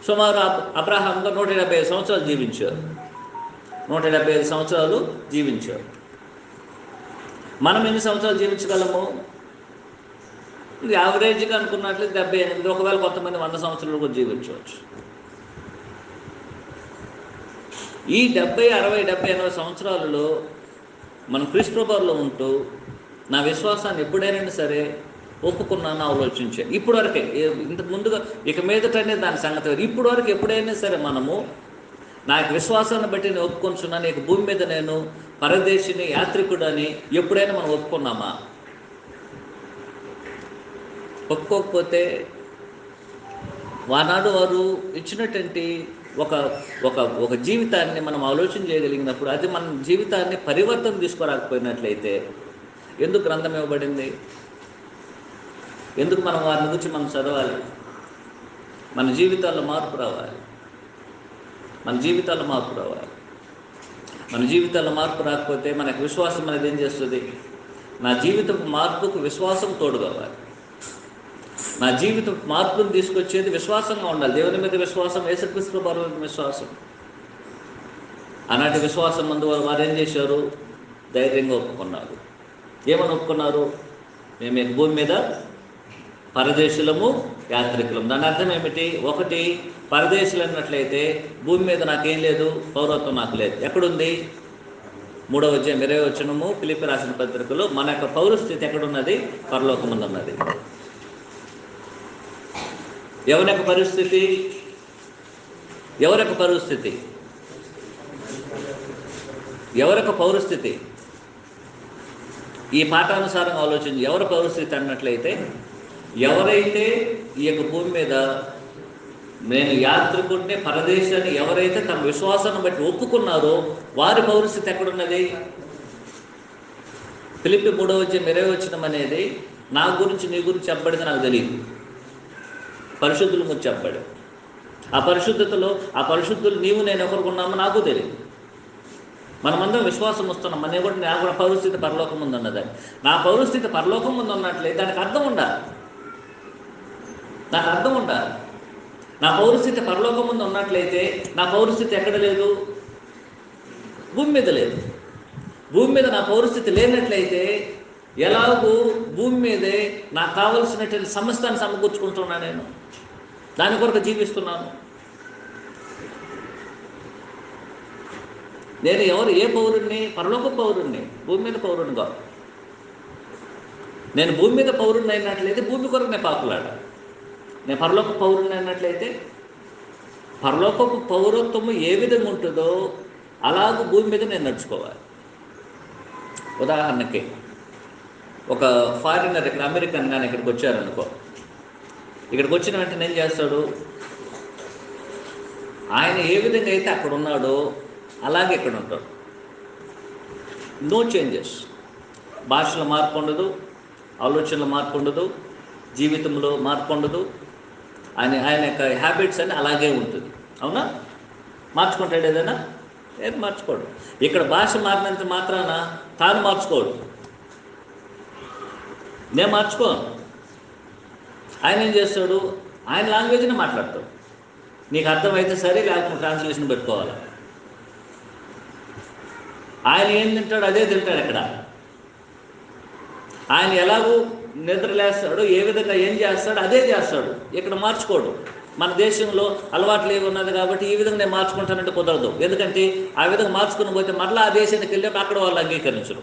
సుమారు అబ్రహాంగా 175 సంవత్సరాలు జీవించారు. 175 సంవత్సరాలు జీవించారు. మనం ఎన్ని సంవత్సరాలు జీవించగలము? ఇది యావరేజ్గా అనుకున్నట్లయితే 78. ఒకవేళ కొంతమంది 100 సంవత్సరాలు కూడా జీవించవచ్చు. ఈ 70, 60, 70, 80 సంవత్సరాలలో మనం క్రీస్తు ప్రభువులో ఉంటూ నా విశ్వాసాన్ని ఎప్పుడైనా సరే ఒప్పుకున్నాను ఆలోచించాను. ఇప్పుడు వరకే, ఇంతకు ముందుగా ఇక మీదటనే దాని సంగతి వేరు. ఇప్పుడు వరకు ఎప్పుడైనా సరే మనము నా యొక్క విశ్వాసాన్ని బట్టి నేను ఒప్పుకొంచున్నాను, ఇక భూమి మీద నేను పరదేశిని, యాత్రికుడని ఎప్పుడైనా మనం ఒప్పుకున్నామా? ఒప్పుకోకపోతే ఆనాడు వారు ఇచ్చినటువంటి ఒక జీవితాన్ని మనం ఆలోచన చేయగలిగినప్పుడు అది మన జీవితాన్ని పరివర్తన తీసుకురాకపోయినట్లయితే ఎందుకు గ్రంథం ఇవ్వబడింది? ఎందుకు మనం వారిని గురించి మనం చదవాలి? మన జీవితాల్లో మార్పు రావాలి. మన జీవితాల్లో మార్పు రావాలి. మన జీవితాల్లో మార్పు రాకపోతే మనకు విశ్వాసం అనేది ఏం చేస్తుంది? నా జీవితం మార్పుకు విశ్వాసం తోడు కావాలి. నా జీవితం మార్పును తీసుకొచ్చేది విశ్వాసంగా ఉండాలి. దేవుని మీద విశ్వాసం, యేసుక్రీస్తు ప్రభువు మీద విశ్వాసం. ఆనాటి విశ్వాసం ముందు వారు ఏం చేశారు? ధైర్యంగా ఒప్పుకున్నారు. ఏమని ఒప్పుకున్నారు? మేము భూమి మీద పరదేశులము, యాత్రికులం. దాని అర్థం ఏమిటి? ఒకటి, పరదేశులు అన్నట్లయితే భూమి మీద నాకేం లేదు, పౌరత్వం నాకు లేదు. ఎక్కడుంది? 3వ అధ్యాయం 20వ వచనము ఫిలిప్పీ రాసిన పత్రికలో మన యొక్క పౌరస్థితి ఎక్కడున్నది? పరలోకముందు ఉన్నది. ఎవరి యొక్క పరిస్థితి? ఎవరి యొక్క పరిస్థితి? ఎవరి యొక్క పౌరస్థితి? ఈ పాఠానుసారంగా ఆలోచించి ఎవరి పౌరస్థితి అన్నట్లయితే, ఎవరైతే ఈ యొక్క భూమి మీద నేను యాత్రికుడిని, పరదేశాన్ని ఎవరైతే తమ విశ్వాసాన్ని బట్టి ఒప్పుకున్నారో వారి పౌరస్థితి ఎక్కడున్నది? ఫిలిప్పీ 3వ అధ్యాయం 20వ వచనం అనేది నా గురించి నీ గురించి చెప్పబడింది నాకు తెలియదు, పరిశుద్ధుల గురించి చెప్పాడు. ఆ పరిశుద్ధులు నీవు నేను ఎవరుకున్నామో నాకు తెలియదు. మనమందరం విశ్వాసం వస్తున్నాం. మన కూడా నా కూడా పౌరస్థితి పరలోకం ముందు ఉన్నదని. నా పౌరస్థితి పరలోకం ముందు ఉన్నట్లయితే దానికి అర్థం ఉండాలి. నాకు అర్థం ఉండాలి. నా పౌరస్థితి పరలోకం ముందు ఉన్నట్లయితే నా పౌరస్థితి ఎక్కడ లేదు? భూమి మీద లేదు. భూమి మీద నా పౌరస్థితి లేనట్లయితే ఎలాగూ భూమి మీదే నాకు కావలసినటువంటి సమస్తాన్ని సమకూర్చుకుంటున్నాను. నేను దాని కొరకు జీవిస్తున్నాను. నేను ఏ పౌరుణ్ణి? పరలోక పౌరుణ్ణి, భూమి మీద పౌరుణ్ణి కాదు. నేను భూమి మీద పౌరుణ్ణి అయినట్లయితే భూమి కొరకు నేను పాకులాడా. నేను పరలోక పౌరుణ్ణి అయినట్లయితే పరలోకపు పౌరత్వము ఏ విధంగా ఉంటుందో అలాగూ భూమి మీద నేను నడుచుకోవాలి. ఉదాహరణకి ఒక ఫారినర్ ఇక్కడ అమెరికన్ కానీ ఇక్కడికి వచ్చారనుకో, ఇక్కడికి వచ్చిన వెంటనే ఏం చేస్తాడు? ఆయన ఏ విధంగా అయితే అక్కడ ఉన్నాడో అలాగే ఇక్కడ ఉంటాడు. No changes. భాషలో మార్పు ఉండదు, ఆలోచనలో మార్పు ఉండదు, జీవితంలో మార్పు ఉండదు. ఆయన యొక్క హ్యాబిట్స్ అన్నీ అలాగే ఉంటుంది. అవునా? మార్చుకుంటాడు ఏదైనా? ఏది మార్చుకోడు. ఇక్కడ భాష మారినంత మాత్రాన తాను మార్చుకోడు. నేను మార్చుకోను. ఆయన ఏం చేస్తాడు? ఆయన లాంగ్వేజ్ని మాట్లాడతాడు. నీకు అర్థమైతే సరే, లేకపోతే ట్రాన్స్లేషన్ పెట్టుకోవాలి. ఆయన ఏం తింటాడు అదే తింటాడు. ఇక్కడ ఆయన ఎలాగూ నిద్రలేస్తాడు, ఏ విధంగా ఏం చేస్తాడు అదే చేస్తాడు. ఇక్కడ మార్చుకోడు. మన దేశంలో అలవాట్లు ఏమి ఉన్నది కాబట్టి ఈ విధంగా నేను మార్చుకుంటానంటే కుదరదు. ఎందుకంటే ఆ విధంగా మార్చుకుని పోతే మరలా ఆ దేశానికి వెళ్ళినప్పుడు అక్కడ వాళ్ళు అంగీకరించరు.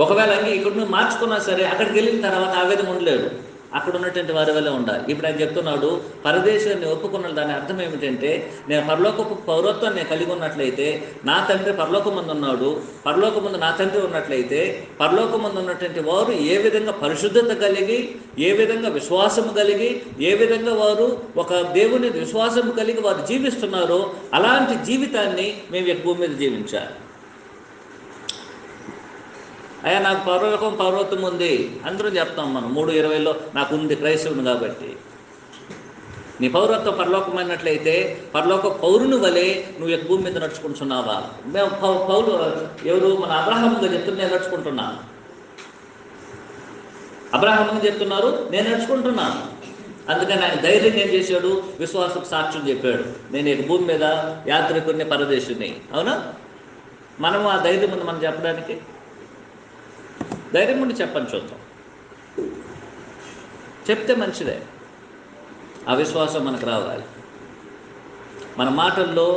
ఒకవేళ ఇక్కడ నువ్వు మార్చుకున్నా సరే అక్కడికి వెళ్ళిన తర్వాత ఆ విధంగా ఉండలేడు. అక్కడ ఉన్నటువంటి వారి వల్ల ఉండాలి. ఇప్పుడు ఆయన చెప్తున్నాడు, పరదేశాన్ని ఒప్పుకున్న దాని అర్థం ఏమిటంటే, నేను పరలోకపు పౌరత్వాన్ని నేను కలిగి ఉన్నట్లయితే నా తండ్రి పరలోకమందు ఉన్నాడు, పరలోకమందు నా తండ్రి ఉన్నట్లయితే పరలోకమందు ఉన్నటువంటి వారు ఏ విధంగా పరిశుద్ధత కలిగి, ఏ విధంగా విశ్వాసము కలిగి, ఏ విధంగా వారు ఒక దేవుని విశ్వాసము కలిగి వారు జీవిస్తున్నారో అలాంటి జీవితాన్ని మేము ఈ భూమి మీద జీవించాలి. అయ్యా నాకు పర్వతం ఉంది అందరూ చెప్తాం మనం 3:20లో నాకు ఉంది, క్రైస్తవుని కాబట్టి. నీ పౌరత్వం పరలోకమైనట్లయితే పరలోక పౌరుని వలె నువ్వు ఈ భూమి మీద నడుచుకుంటున్నావా? మేము పౌలు ఎవరు మన అబ్రహాముగా చెప్తున్నా, నేను నడుచుకుంటున్నాను. అబ్రహాముగా చెప్తున్నారు, నేను నడుచుకుంటున్నాను. అందుకని ఆయన ధైర్యం ఏం చేశాడు? విశ్వాసకు సాక్ష్యం చెప్పాడు, నేను ఈ భూమి మీద యాత్రికుడిని, పరదేశుని. అవునా? మనము ఆ ధైర్యం ఉంది మనం చెప్పడానికి. ధైర్యం ఉండి చెప్పని చూద్దాం. చెప్తే మంచిదే. ఆ విశ్వాసం మనకు రావాలి. మన మాటల్లో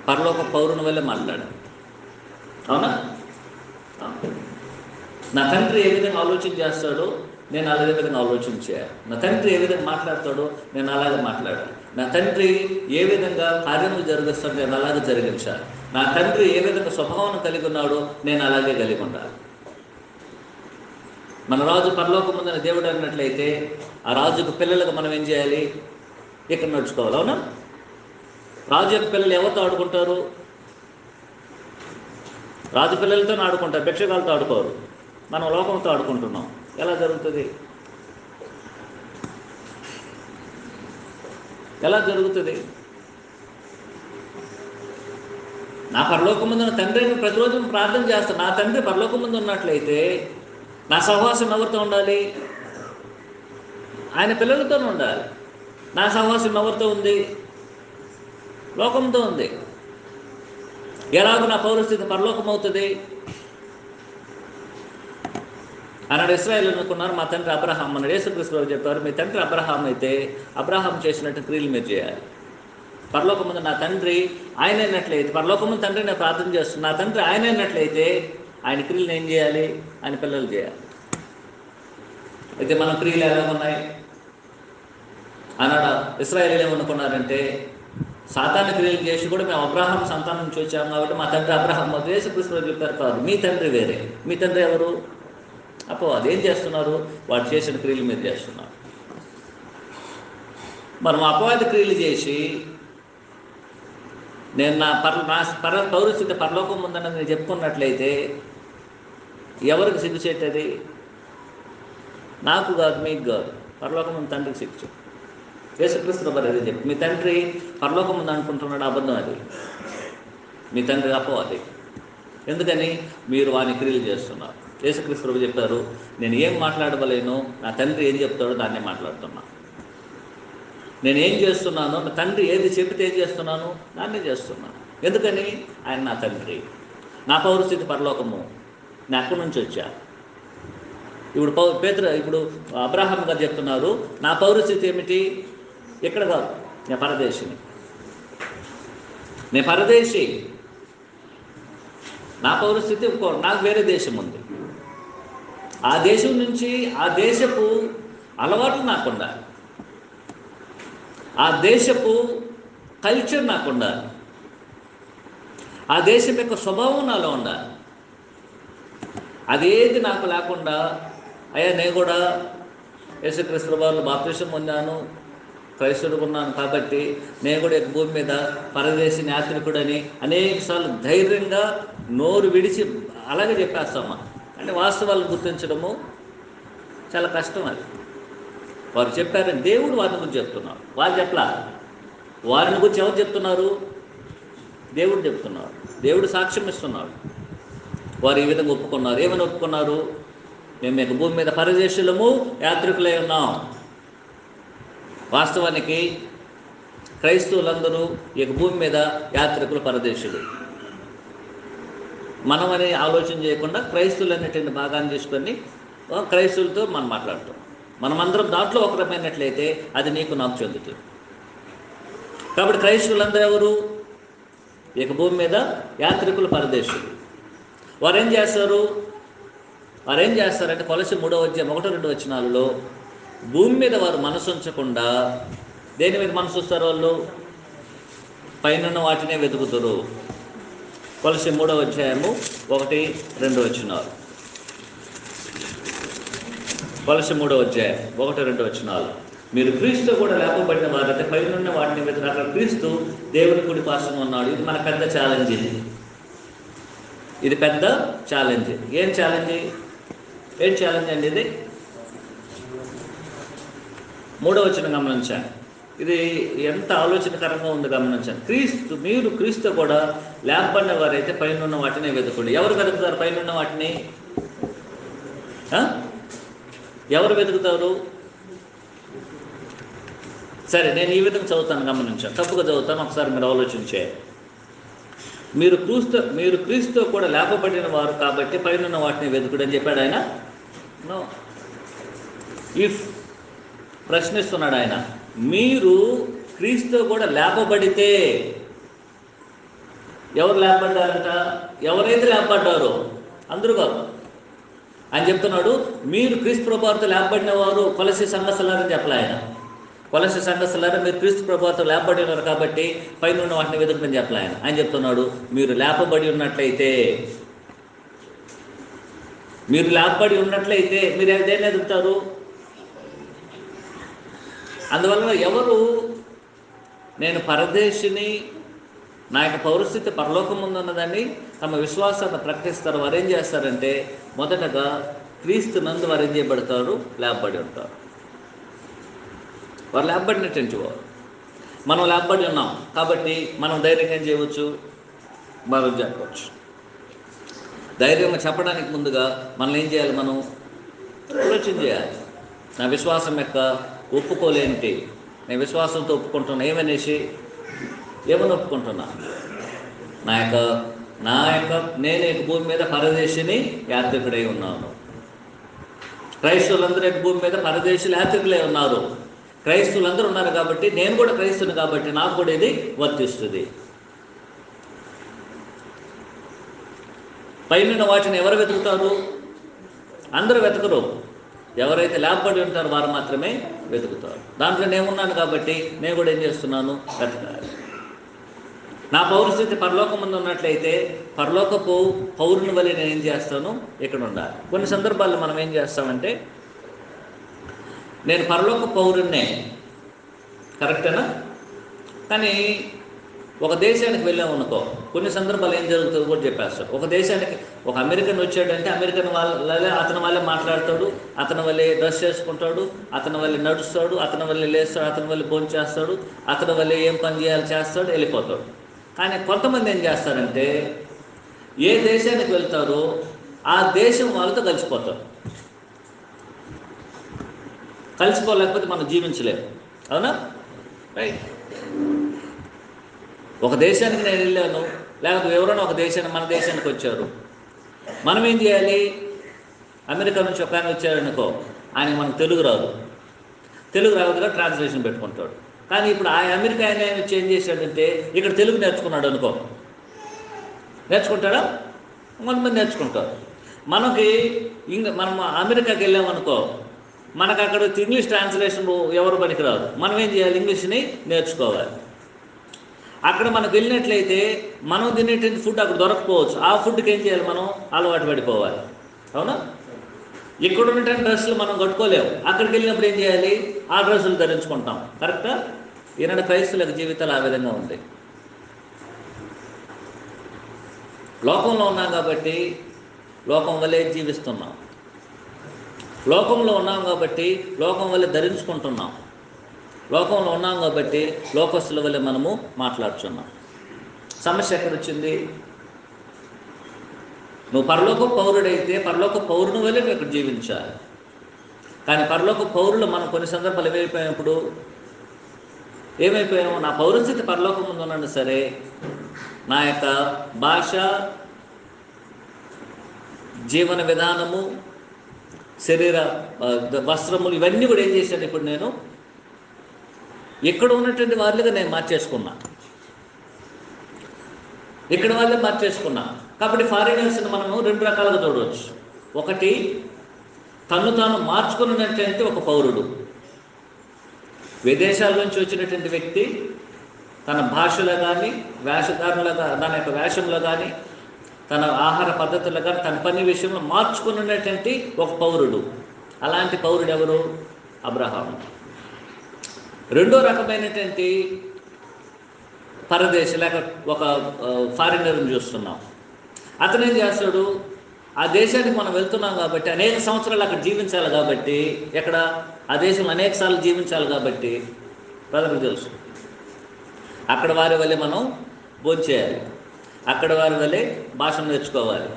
పరలోక పౌరుని వల్లే మాట్లాడాలి. అవునా? నా తండ్రి ఏ విధంగా ఆలోచన చేస్తాడో నేను అలాగే విధంగా ఆలోచన చేయాలి. నా తండ్రి ఏ విధంగా మాట్లాడతాడో నేను అలాగే మాట్లాడాలి. నా తండ్రి ఏ విధంగా కార్యములు జరిగిస్తాడో నేను అలాగే జరిగించాలి. నా తండ్రి ఏ విధంగా స్వభావం కలిగి ఉన్నాడో నేను అలాగే కలిగి ఉండాలి. మన రాజు పరలోకం ఉందని దేవుడు అన్నట్లయితే ఆ రాజుకు పిల్లలకు మనం ఏం చేయాలి? ఇక్కడ నడుచుకోవాలి. అవునా? రాజు యొక్క పిల్లలు ఎవరితో ఆడుకుంటారు? రాజు పిల్లలతో ఆడుకుంటారు, భిక్షగాలతో ఆడుకోరు. మనం లోకంతో ఆడుకుంటున్నాం. ఎలా జరుగుతుంది? ఎలా జరుగుతుంది? నా పరలోకం ముందు తండ్రిని ప్రతిరోజు ప్రార్థన చేస్తాను. నా తండ్రి పరలోకం ముందు ఉన్నట్లయితే నా సహవాసం ఎవరితో ఉండాలి? ఆయన పిల్లలతోనే ఉండాలి. నా సహవాసం ఎవరితో ఉంది? లోకంతో ఉంది. ఎలాగో నా పౌరస్థితి పరలోకం అవుతుంది అన్నాడు. ఇశ్రాయేలు అనుకున్నారు మా తండ్రి అబ్రహాం అన్నాడు. యేసుక్రీస్తు చెప్పారు, మీ తండ్రి అబ్రహాం అయితే అబ్రహాం చేసినట్టు క్రియలు మీరు చేయాలి. పరలోకం ముందు నా తండ్రి ఆయన అయినట్లయితే, పరలోకం ముందు తండ్రి నేను ప్రార్థన చేస్తున్నాను, నా తండ్రి ఆయన అయినట్లయితే ఆయన క్రియలు ఏం చేయాలి? ఆయన పిల్లలు చేయాలి. అయితే మన క్రియలు ఎలా ఉన్నాయి అన్నాడు. ఇశ్రాయేలు ఏమనుకున్నారంటే, సాతాను క్రియలు చేసి కూడా మేము అబ్రహాం సంతానం నుంచి వచ్చాము కాబట్టి మా తండ్రి అబ్రహాం. యేసుక్రీస్తు చెప్పారు, కాదు, మీ తండ్రి వేరే. మీ తండ్రి ఎవరు? అప్పుడు అదేం చేస్తున్నారు? వాడు చేసిన క్రియలు మీరు చేస్తున్నారు. మనం అపవాది క్రియలు చేసి నేను నా పౌరస్థితి పరలోకం ఉందని నేను చెప్పుకున్నట్లయితే ఎవరికి సిగ్గుచేటది? నాకు కాదు, మీకు కాదు, పరలోకం ఉంది తండ్రికి సిగ్గు. యేసుక్రీస్తు మరి అదే చెప్పి, మీ తండ్రి పరలోకం ఉంది అనుకుంటున్నాడు, అబద్ధం అది. మీ తండ్రి అపవాది. ఎందుకని? మీరు వాని క్రియలు చేస్తున్నారు. యేసుక్రీస్తు చెప్పారు, నేను ఏం మాట్లాడవలేను, నా తండ్రి ఏం చెప్తాడో దాన్నే మాట్లాడుతున్నా. నేను ఏం చేస్తున్నానో, నా తండ్రి ఏది చెబితే ఏం చేస్తున్నాను దాన్నే చేస్తున్నాను. ఎందుకని? ఆయన నా తండ్రి. నా పౌరస్థితి పరలోకము, నేను అక్కడి నుంచి వచ్చా. ఇప్పుడు అబ్రహాం గారు చెప్తున్నారు, నా పౌరస్థితి ఏమిటి? ఎక్కడ కాదు, నేను పరదేశిని. నేను పరదేశి. నా పౌరస్థితి నాకు వేరే దేశం ఉంది. ఆ దేశం నుంచి ఆ దేశపు అలవాట్లు నాకు ఉండాలి, ఆ దేశపు కల్చర్ నాకు ఉండాలి, ఆ దేశం యొక్క స్వభావం నాలో ఉండాలి. అదేది నాకు లేకుండా, అయ్యా నేను కూడా యేసుక్రీస్తు వారిలో బాప్తిసం పొందాను, క్రైస్తవుడు ఉన్నాను కాబట్టి నేను కూడా భూమి మీద పరదేశి యాత్రికుడని అనేకసార్లు ధైర్యంగా నోరు విడిచి అలాగే చెప్పేస్తామా అంటే వాస్తవాలను గుర్తించడము చాలా కష్టం. అది వారు చెప్పారని దేవుడు వారిని గురించి చెప్తున్నారు. వాళ్ళు చెప్పలా, వారిని గురించి ఎవరు చెప్తున్నారు? దేవుడు చెప్తున్నారు. దేవుడు సాక్ష్యం ఇస్తున్నాడు. వారు ఈ విధంగా ఒప్పుకున్నారు. ఏమని ఒప్పుకున్నారు? మేము మీకు భూమి మీద పరదేశులము, యాత్రికులై ఉన్నాం. వాస్తవానికి క్రైస్తవులందరూ ఈ భూమి మీద యాత్రికులు, పరదేశులు. మనమని ఆలోచన చేయకుండా క్రైస్తవులు అనేటువంటి భాగాన్ని తీసుకొని క్రైస్తవులతో మనం మాట్లాడుతాం. మనమందరం దాంట్లో ఒక రకమైనట్లయితే అది నీకు నాకు చెందుతుంది. కాబట్టి క్రైస్తవులందరూ ఎవరు? ఈ భూమి మీద యాత్రికులు, పరదేశులు. వారు ఏం చేస్తారు? వారు ఏం చేస్తారంటే కొలసి 3:1-2 భూమి మీద వారు మనసు ఉంచకుండా దేని మీద మనసు వస్తారు? వాళ్ళు పైన వాటినే వెతుకుతారు. కొలసి 3:1-2 కొలసి 3:1-2 మీరు క్రీస్తు కూడా లేపబడిన వారంటే పైన వాటిని వెతుకు. అక్కడ క్రీస్తు దేవుని కుడి పార్శ్వన ఉన్నాడు. ఇది మన పెద్ద ఛాలెంజ్. ఇది పెద్ద ఛాలెంజ్. ఏం ఛాలెంజ్ అండి ఇది? 3వ గమనించండి. ఇది ఎంత ఆలోచనకరంగా ఉంది గమనించండి. మీరు క్రీస్తు కూడా లేపబడిన వారైతే పైన వాటిని వెతుకోండి. ఎవరు వెతుకుతారు పైన వాటిని? ఎవరు వెతుకుతారు? సరే, నేను ఈ విధంగా చదువుతాను, గమనించాను. తప్పుగా చదువుతాను, ఒకసారి మీరు ఆలోచించే. మీరు క్రీస్తు కూడా లేపబడిన వారు కాబట్టి పైన వాటిని వెతుకుడు అని చెప్పాడు ఆయన. నో, ఇఫ్ ప్రశ్నిస్తున్నాడు ఆయన. మీరు క్రీస్తు కూడా లేపబడితే, ఎవరు లేపబడ్డారంట? ఎవరైతే లేపబడ్డారో అందరూ కాదు. ఆయన చెప్తున్నాడు, మీరు క్రీస్తు ప్రభువుతో లేపబడిన వారు కొలసి సంఘస్థులారని చెప్పలే ఆయన. కొలసి సంఘస్థులారా, మీరు క్రీస్తు ప్రభువుతో లేపబడి ఉన్నారు కాబట్టి పైన వాటిని వెతుకుని చెప్పలే ఆయన. ఆయన చెప్తున్నాడు, మీరు లేపబడి ఉన్నట్లయితే మీరు దేన్ని ఎదుగుతారు? అందువల్ల ఎవరు నేను పరదేశిని, నా యొక్క పౌరస్థితి పరలోకం ముందున్నదని తమ విశ్వాసాన్ని ప్రకటిస్తారు. వారు ఏం చేస్తారంటే మొదటగా క్రీస్తు నందు వారు ఏం చేయబడతారు? లేపబడి ఉంటారు. వారు లేపబడినటువంటి వారు. మనం లేపబడి ఉన్నాం కాబట్టి మనం ధైర్యంగా ఏం చేయవచ్చు? మనం చెప్పవచ్చు. ధైర్యంగా చెప్పడానికి ముందుగా మనం ఏం చేయాలి? మనం ఆలోచన చేయాలి. నా విశ్వాసం యొక్క ఒప్పుకోలేనిటి, నేను విశ్వాసంతో ఒప్పుకుంటున్నా. ఏమని ఒప్పుకుంటున్నా? నేను భూమి మీద పరదేశిని, యాత్రికుడై ఉన్నాను. క్రైస్తవులందరూ భూమి మీద పరదేశులు, యాత్రికులై ఉన్నారు. క్రైస్తవులందరూ ఉన్నారు కాబట్టి నేను కూడా క్రైస్తువుని కాబట్టి నాకు కూడా ఇది వర్తిస్తుంది. పైన వాటిని ఎవరు వెతుకుతారు? అందరూ వెతకరు. ఎవరైతే లేపబడి ఉంటారో వారు మాత్రమే వెతుకుతారు. దాంట్లో నేనున్నాను కాబట్టి నేను కూడా ఏం చేస్తున్నాను? వెతకాలి. నా పౌరస్థితి పరలోకం ముందు ఉన్నట్లయితే పరలోకపు పౌరుని వల్ల నేను ఏం చేస్తాను? ఇక్కడ ఉండాలి. కొన్ని సందర్భాల్లో మనం ఏం చేస్తామంటే, నేను పరలోక పౌరున్నే, కరెక్టేనా? కానీ ఒక దేశానికి వెళ్ళామనుకో, కొన్ని సందర్భాలు ఏం జరుగుతుందో కూడా చెప్పేస్తాడు. ఒక దేశానికి ఒక అమెరికన్ వచ్చాడంటే అమెరికన్ అతని వాళ్ళే మాట్లాడతాడు, అతని వల్లే డ్రెస్ చేసుకుంటాడు, అతని వల్లే నడుస్తాడు, అతని వల్లే లేస్తాడు, అతని వల్లే భోజనం చేస్తాడు, అతని వల్లే ఏం పని చేయాలి చేస్తాడు, వెళ్ళిపోతాడు. కానీ కొంతమంది ఏం చేస్తారంటే ఏ దేశానికి వెళ్తారో ఆ దేశం వాళ్ళతో కలిసిపోతారు. కలిసిపోలేకపోతే మనం జీవించలేము. అవునా? రైట్. ఒక దేశానికి నేను వెళ్ళాను, లేకపోతే ఎవరైనా ఒక దేశాన్ని మన దేశానికి వచ్చారు, మనం ఏం చేయాలి? అమెరికా నుంచి ఒక ఆయన వచ్చారనుకో, ఆయనకి మనకు తెలుగు రాదు కదా, ట్రాన్స్లేషన్ పెట్టుకుంటాడు. కానీ ఇప్పుడు ఆ అమెరికా ఆయన ఏం చేశాడంటే ఇక్కడ తెలుగు నేర్చుకున్నాడు అనుకో, నేర్చుకుంటాడా? కొంతమంది నేర్చుకుంటారు. మనం అమెరికాకి వెళ్ళామనుకో, మనకు అక్కడ ఇంగ్లీష్ ట్రాన్స్లేషన్ ఎవరు పనికిరాదు. మనం ఏం చేయాలి? ఇంగ్లీష్ని నేర్చుకోవాలి. అక్కడ మనకు వెళ్ళినట్లయితే మనం తినేటువంటి ఫుడ్ అక్కడ దొరకపోవచ్చు. ఆ ఫుడ్కి ఏం చేయాలి? మనం అలవాటు పడిపోవాలి. అవునా? ఇక్కడ ఉన్నటువంటి డ్రెస్సులు మనం కట్టుకోలేము. అక్కడికి వెళ్ళినప్పుడు ఏం చేయాలి? ఆ డ్రెస్సులు ధరించుకుంటాం. కరెక్టా? ఈనాడు క్రైస్తవుల జీవితాలు ఆ విధంగా ఉంది. లోకంలో ఉన్నాం కాబట్టి లోకం వల్లే జీవిస్తున్నాం. లోకంలో ఉన్నాం కాబట్టి లోకం వల్లే ధరించుకుంటున్నాం. లోకంలో ఉన్నాం కాబట్టి లోకస్తుల వల్లే మనము మాట్లాడుతున్నాం. సమస్య ఎక్కడొచ్చింది? నువ్వు పరలోక పౌరుడైతే పరలోక పౌరుని వల్లే నువ్వు ఇక్కడ జీవించాలి. కానీ పరలోక పౌరులు మనం కొన్ని సందర్భాలు ఏమైపోయాము? నా పౌరస్థితి పరలోకం ముందు ఉన్నాను సరే, నా యొక్క భాష, జీవన విధానము, శరీర వస్త్రములు ఇవన్నీ కూడా ఏం చేశాను? ఇప్పుడు నేను ఇక్కడ ఉన్నటువంటి వాళ్ళుగా నేను మార్చేసుకున్నా. ఇక్కడ వాళ్ళే మార్చేసుకున్నా. కాబట్టి ఫారినర్స్ని మనము రెండు రకాలుగా చూడవచ్చు. ఒకటి తను తాను మార్చుకున్నటువంటి ఒక పౌరుడు. విదేశాల నుంచి వచ్చినటువంటి వ్యక్తి తన భాషలో కానీ, వేషధారణలో, తన యొక్క వేషంలో కానీ, తన ఆహార పద్ధతుల్లో కానీ, తన పని విషయంలో మార్చుకున్నటువంటి ఒక పౌరుడు. అలాంటి పౌరుడు ఎవరు? అబ్రహాము. రెండో రకమైనటువంటి పరదేశి లేక ఒక ఫారినర్ని చూస్తున్నాం. అతను ఏం చేస్తాడు? ఆ దేశానికి మనం వెళ్తున్నాం కాబట్టి, అనేక సంవత్సరాలు అక్కడ జీవించాలి కాబట్టి, ఎక్కడ ఆ దేశం అనేక సార్లు జీవించాలి కాబట్టి ప్రజలకు తెలుసు అక్కడ వారి వల్లే మనం భోంచేయాలి, అక్కడ వారి వల్లే భాషను నేర్చుకోవాలి,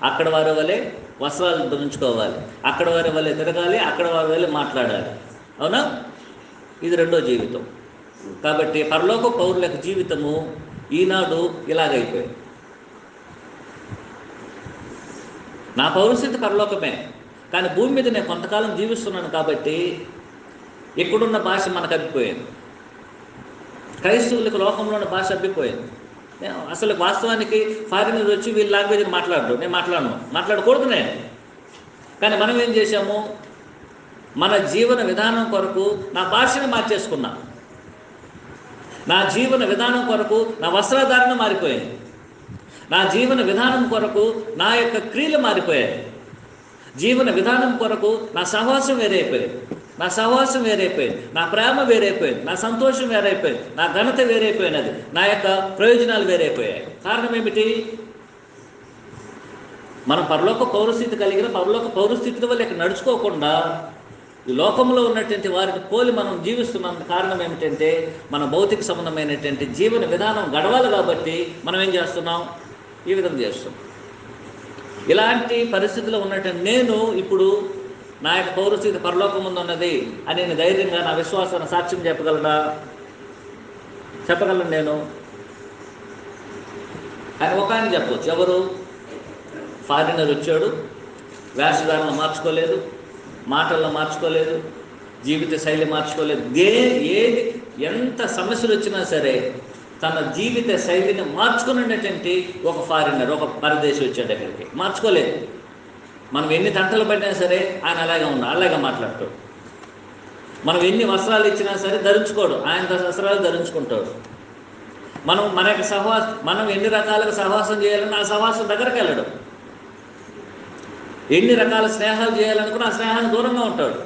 అక్కడ వారి వల్లే వస్త్రాలు ధరించుకోవాలి, అక్కడ వారి వల్లే తిరగాలి, అక్కడ వారి వల్లే మాట్లాడాలి. అవునా? ఇది రెండో జీవితం. కాబట్టి పరలోక పౌరుల యొక్క జీవితము ఈనాడు ఇలాగైపోయింది. నా పౌరస్థితి పరలోకమే, కానీ భూమి మీద నేను కొంతకాలం జీవిస్తున్నాను కాబట్టి ఇక్కడున్న భాష మనకు అబ్బిపోయింది. క్రైస్తవులకు లోకంలో ఉన్న భాష అబ్బిపోయింది. అసలు వాస్తవానికి ఫారినర్ వచ్చి వీళ్ళ లాంగ్వేజ్ మాట్లాడరు, నేను మాట్లాడకూడదు నేను. కానీ మనం ఏం చేశాము? మన జీవన విధానం కొరకు నా భాషని మార్చేసుకున్నా, నా జీవన విధానం కొరకు నా వస్త్రధారణ మారిపోయింది, నా జీవన విధానం కొరకు నా యొక్క క్రియలు మారిపోయాయి, జీవన విధానం కొరకు నా సహవాసం వేరైపోయింది, నా ప్రేమ వేరైపోయింది, నా సంతోషం వేరైపోయింది, నా ఘనత వేరైపోయినది, నా యొక్క ప్రయోజనాలు వేరైపోయాయి. కారణం ఏమిటి? మనం పరలోక పౌరస్థితి కలిగిన పరలోక పౌరస్థితి వల్ల ఇక్కడ నడుచుకోకుండా ఈ లోకంలో ఉన్నటువంటి వారిని పోలి మనం జీవిస్తున్నాం. కారణం ఏమిటంటే మన భౌతిక సంబంధమైనటువంటి జీవన విధానం గడవాలి కాబట్టి మనం ఏం చేస్తున్నాం? ఈ విధంగా చేస్తున్నాం. ఇలాంటి పరిస్థితిలో ఉన్నటువంటి నేను ఇప్పుడు నా యొక్క పౌరస్థితి పరలోకం ముందు ఉన్నది అని నేను ధైర్యంగా నా విశ్వాసాన్ని సాక్ష్యం చెప్పగలను నేను అని ఒక ఆయన చెప్పవచ్చు. ఎవరు? ఫారినర్ వచ్చాడు, వేషధారణలు మార్చుకోలేదు, మాటల్లో మార్చుకోలేదు, జీవిత శైలి మార్చుకోలేదు. ఏది ఎంత సమస్యలు వచ్చినా సరే తన జీవిత శైలిని మార్చుకున్నటువంటి ఒక ఫారినర్, ఒక పరదేశి వచ్చాడు దగ్గరికి, మార్చుకోలేదు. మనం ఎన్ని తంటలు పడినా సరే ఆయన అలాగే మాట్లాడతాడు. మనం ఎన్ని వస్త్రాలు ఇచ్చినా సరే ధరించుకోడు, ఆయన వస్త్రాలు ధరించుకుంటాడు. మనం ఎన్ని రకాలుగా సహవాసం చేయాలని ఆ సహవాసం దగ్గరికి వెళ్ళడు. ఎన్ని రకాల స్నేహాలు చేయాలనుకున్నా ఆ స్నేహానికి దూరంగా ఉంటాడు.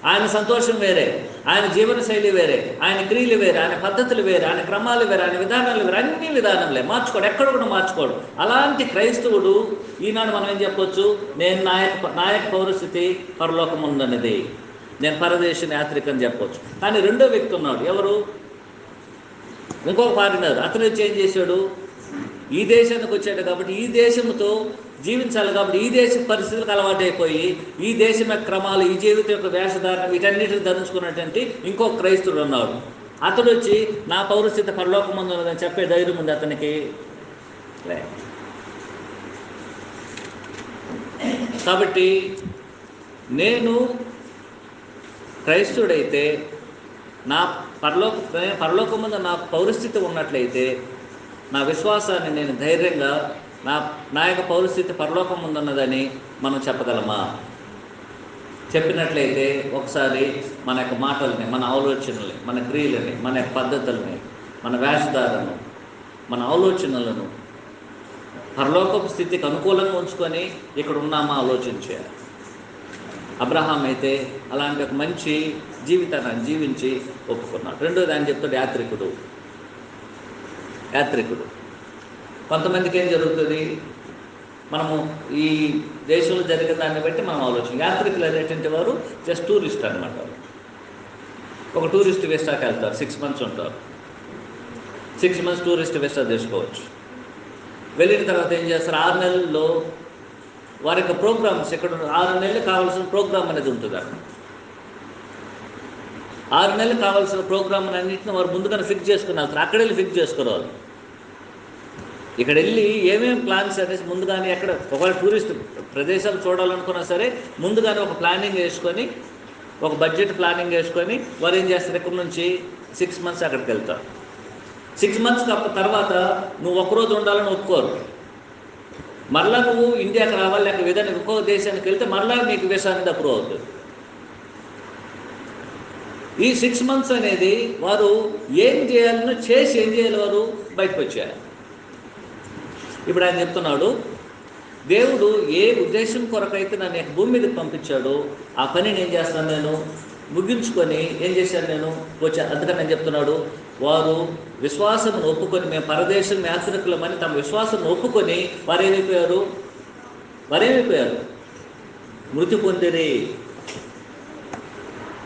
ఆయన సంతోషం వేరే, ఆయన జీవన శైలి వేరే, ఆయన క్రియలు వేరే, ఆయన పద్ధతులు వేరే, ఆయన క్రమాలు వేరే, ఆయన విధానాలు వేరే, అన్ని విధానాలే మార్చుకోడు, ఎక్కడ కూడా మార్చుకోడు. అలాంటి క్రైస్తవుడు ఈనాడు మనం ఏం చెప్పొచ్చు? నేను నా యొక్క పౌరస్థితి పరలోకం ఉందన్నది, నేను పరదేశ యాత్రిక అని చెప్పొచ్చు. కానీ రెండో వ్యక్తి ఉన్నాడు. ఎవరు? ఇంకొక ఫారినర్. అతను వచ్చి ఏం చేశాడు? ఈ దేశానికి వచ్చాడు కాబట్టి ఈ దేశంతో జీవించాలి కాబట్టి ఈ దేశ పరిస్థితులకు అలవాటైపోయి ఈ దేశం యొక్క క్రమాలు, ఈ జీవితం యొక్క వేషధారణ, వీటన్నిటిని ధరించుకున్నటువంటి ఇంకో క్రైస్తవుడు ఉన్నాడు. అతడు వచ్చి నా పౌరస్థితి పరలోకం ముందు ఉన్నదని చెప్పే ధైర్యం ఉంది అతనికి. కాబట్టి నేను క్రైస్తవుడైతే నా పరలోకం ముందు నా పౌరస్థితి ఉన్నట్లయితే నా విశ్వాసాన్ని నేను ధైర్యంగా నా యొక్క పౌరస్థితి పరలోకం ముందున్నదని మనం చెప్పగలమా? చెప్పినట్లయితే ఒకసారి మన యొక్క మాటల్ని, మన ఆలోచనల్ని, మన క్రియలని, మన యొక్క పద్ధతుల్ని, మన వేషధారణను, మన ఆలోచనలను పరలోకపు స్థితికి అనుకూలంగా ఉంచుకొని ఇక్కడ ఉన్నామా ఆలోచించాలి. అబ్రహాం అయితే అలాంటి ఒక మంచి జీవితాన్ని జీవించి ఒప్పుకున్నాడు. రెండోది ఆయన చెప్తాడు యాత్రికుడు. కొంతమందికి ఏం జరుగుతుంది? మనము ఈ దేశంలో జరిగిన దాన్ని బట్టి మనం ఆలోచన. యాత్రికులు అనేటువంటి వారు జస్ట్ టూరిస్ట్ అనమాట. ఒక టూరిస్ట్ వీసాకి వెళ్తారు, 6 months ఉంటారు. 6 months టూరిస్ట్ వీసా తీసుకోవచ్చు. వెళ్ళిన తర్వాత ఏం చేస్తారు? 6 నెలల్లో వారి యొక్క ప్రోగ్రామ్స్, ఇక్కడ 6 నెలలు కావాల్సిన ప్రోగ్రామ్ అనేది ఉంటుంది. అక్కడ 6 నెలలు కావాల్సిన ప్రోగ్రామ్ అన్నింటిని వారు ముందుగానే ఫిక్స్ చేసుకుని వెళ్తారు. అక్కడ వెళ్ళి ఫిక్స్ చేసుకోవాలి. ఇక్కడ వెళ్ళి ఏమేమి ప్లాన్స్ అనేసి ముందుగానే, ఎక్కడ ఒకవేళ టూరిస్ట్ ప్రదేశాలు చూడాలనుకున్నా సరే ముందుగానే ఒక ప్లానింగ్ వేసుకొని, ఒక బడ్జెట్ ప్లానింగ్ వేసుకొని వారు ఏం చేస్తారు? ఇక్కడ నుంచి 6 months అక్కడికి వెళ్తారు. 6 months తర్వాత నువ్వు ఒకరోజు ఉండాలని ఒప్పుకోరు. మరలా నువ్వు ఇండియాకి రావాలి, లేక ఏదైనా ఇంకో దేశానికి వెళ్తే మరలా నీకు వీసా అనేది అప్రూవ్ అవుతుంది. ఈ 6 months అనేది వారు ఏం చేయాలనో చేసి ఏం చేయాలి, వారు బయటకు వచ్చారు. ఇప్పుడు ఆయన చెప్తున్నాడు, దేవుడు ఏ ఉద్దేశం కొరకైతే నన్ను భూమి మీదకి పంపించాడో ఆ పనిని ఏం చేస్తాను, నేను ముగించుకొని ఏం చేశాను, నేను వచ్చాను. అందుకని నేను చెప్తున్నాడు, వారు విశ్వాసమును ఒప్పుకొని మేము పరదేశం యాత్రికులమని తమ విశ్వాసం ఒప్పుకొని వారేమైపోయారు, మృతి పొందిరి.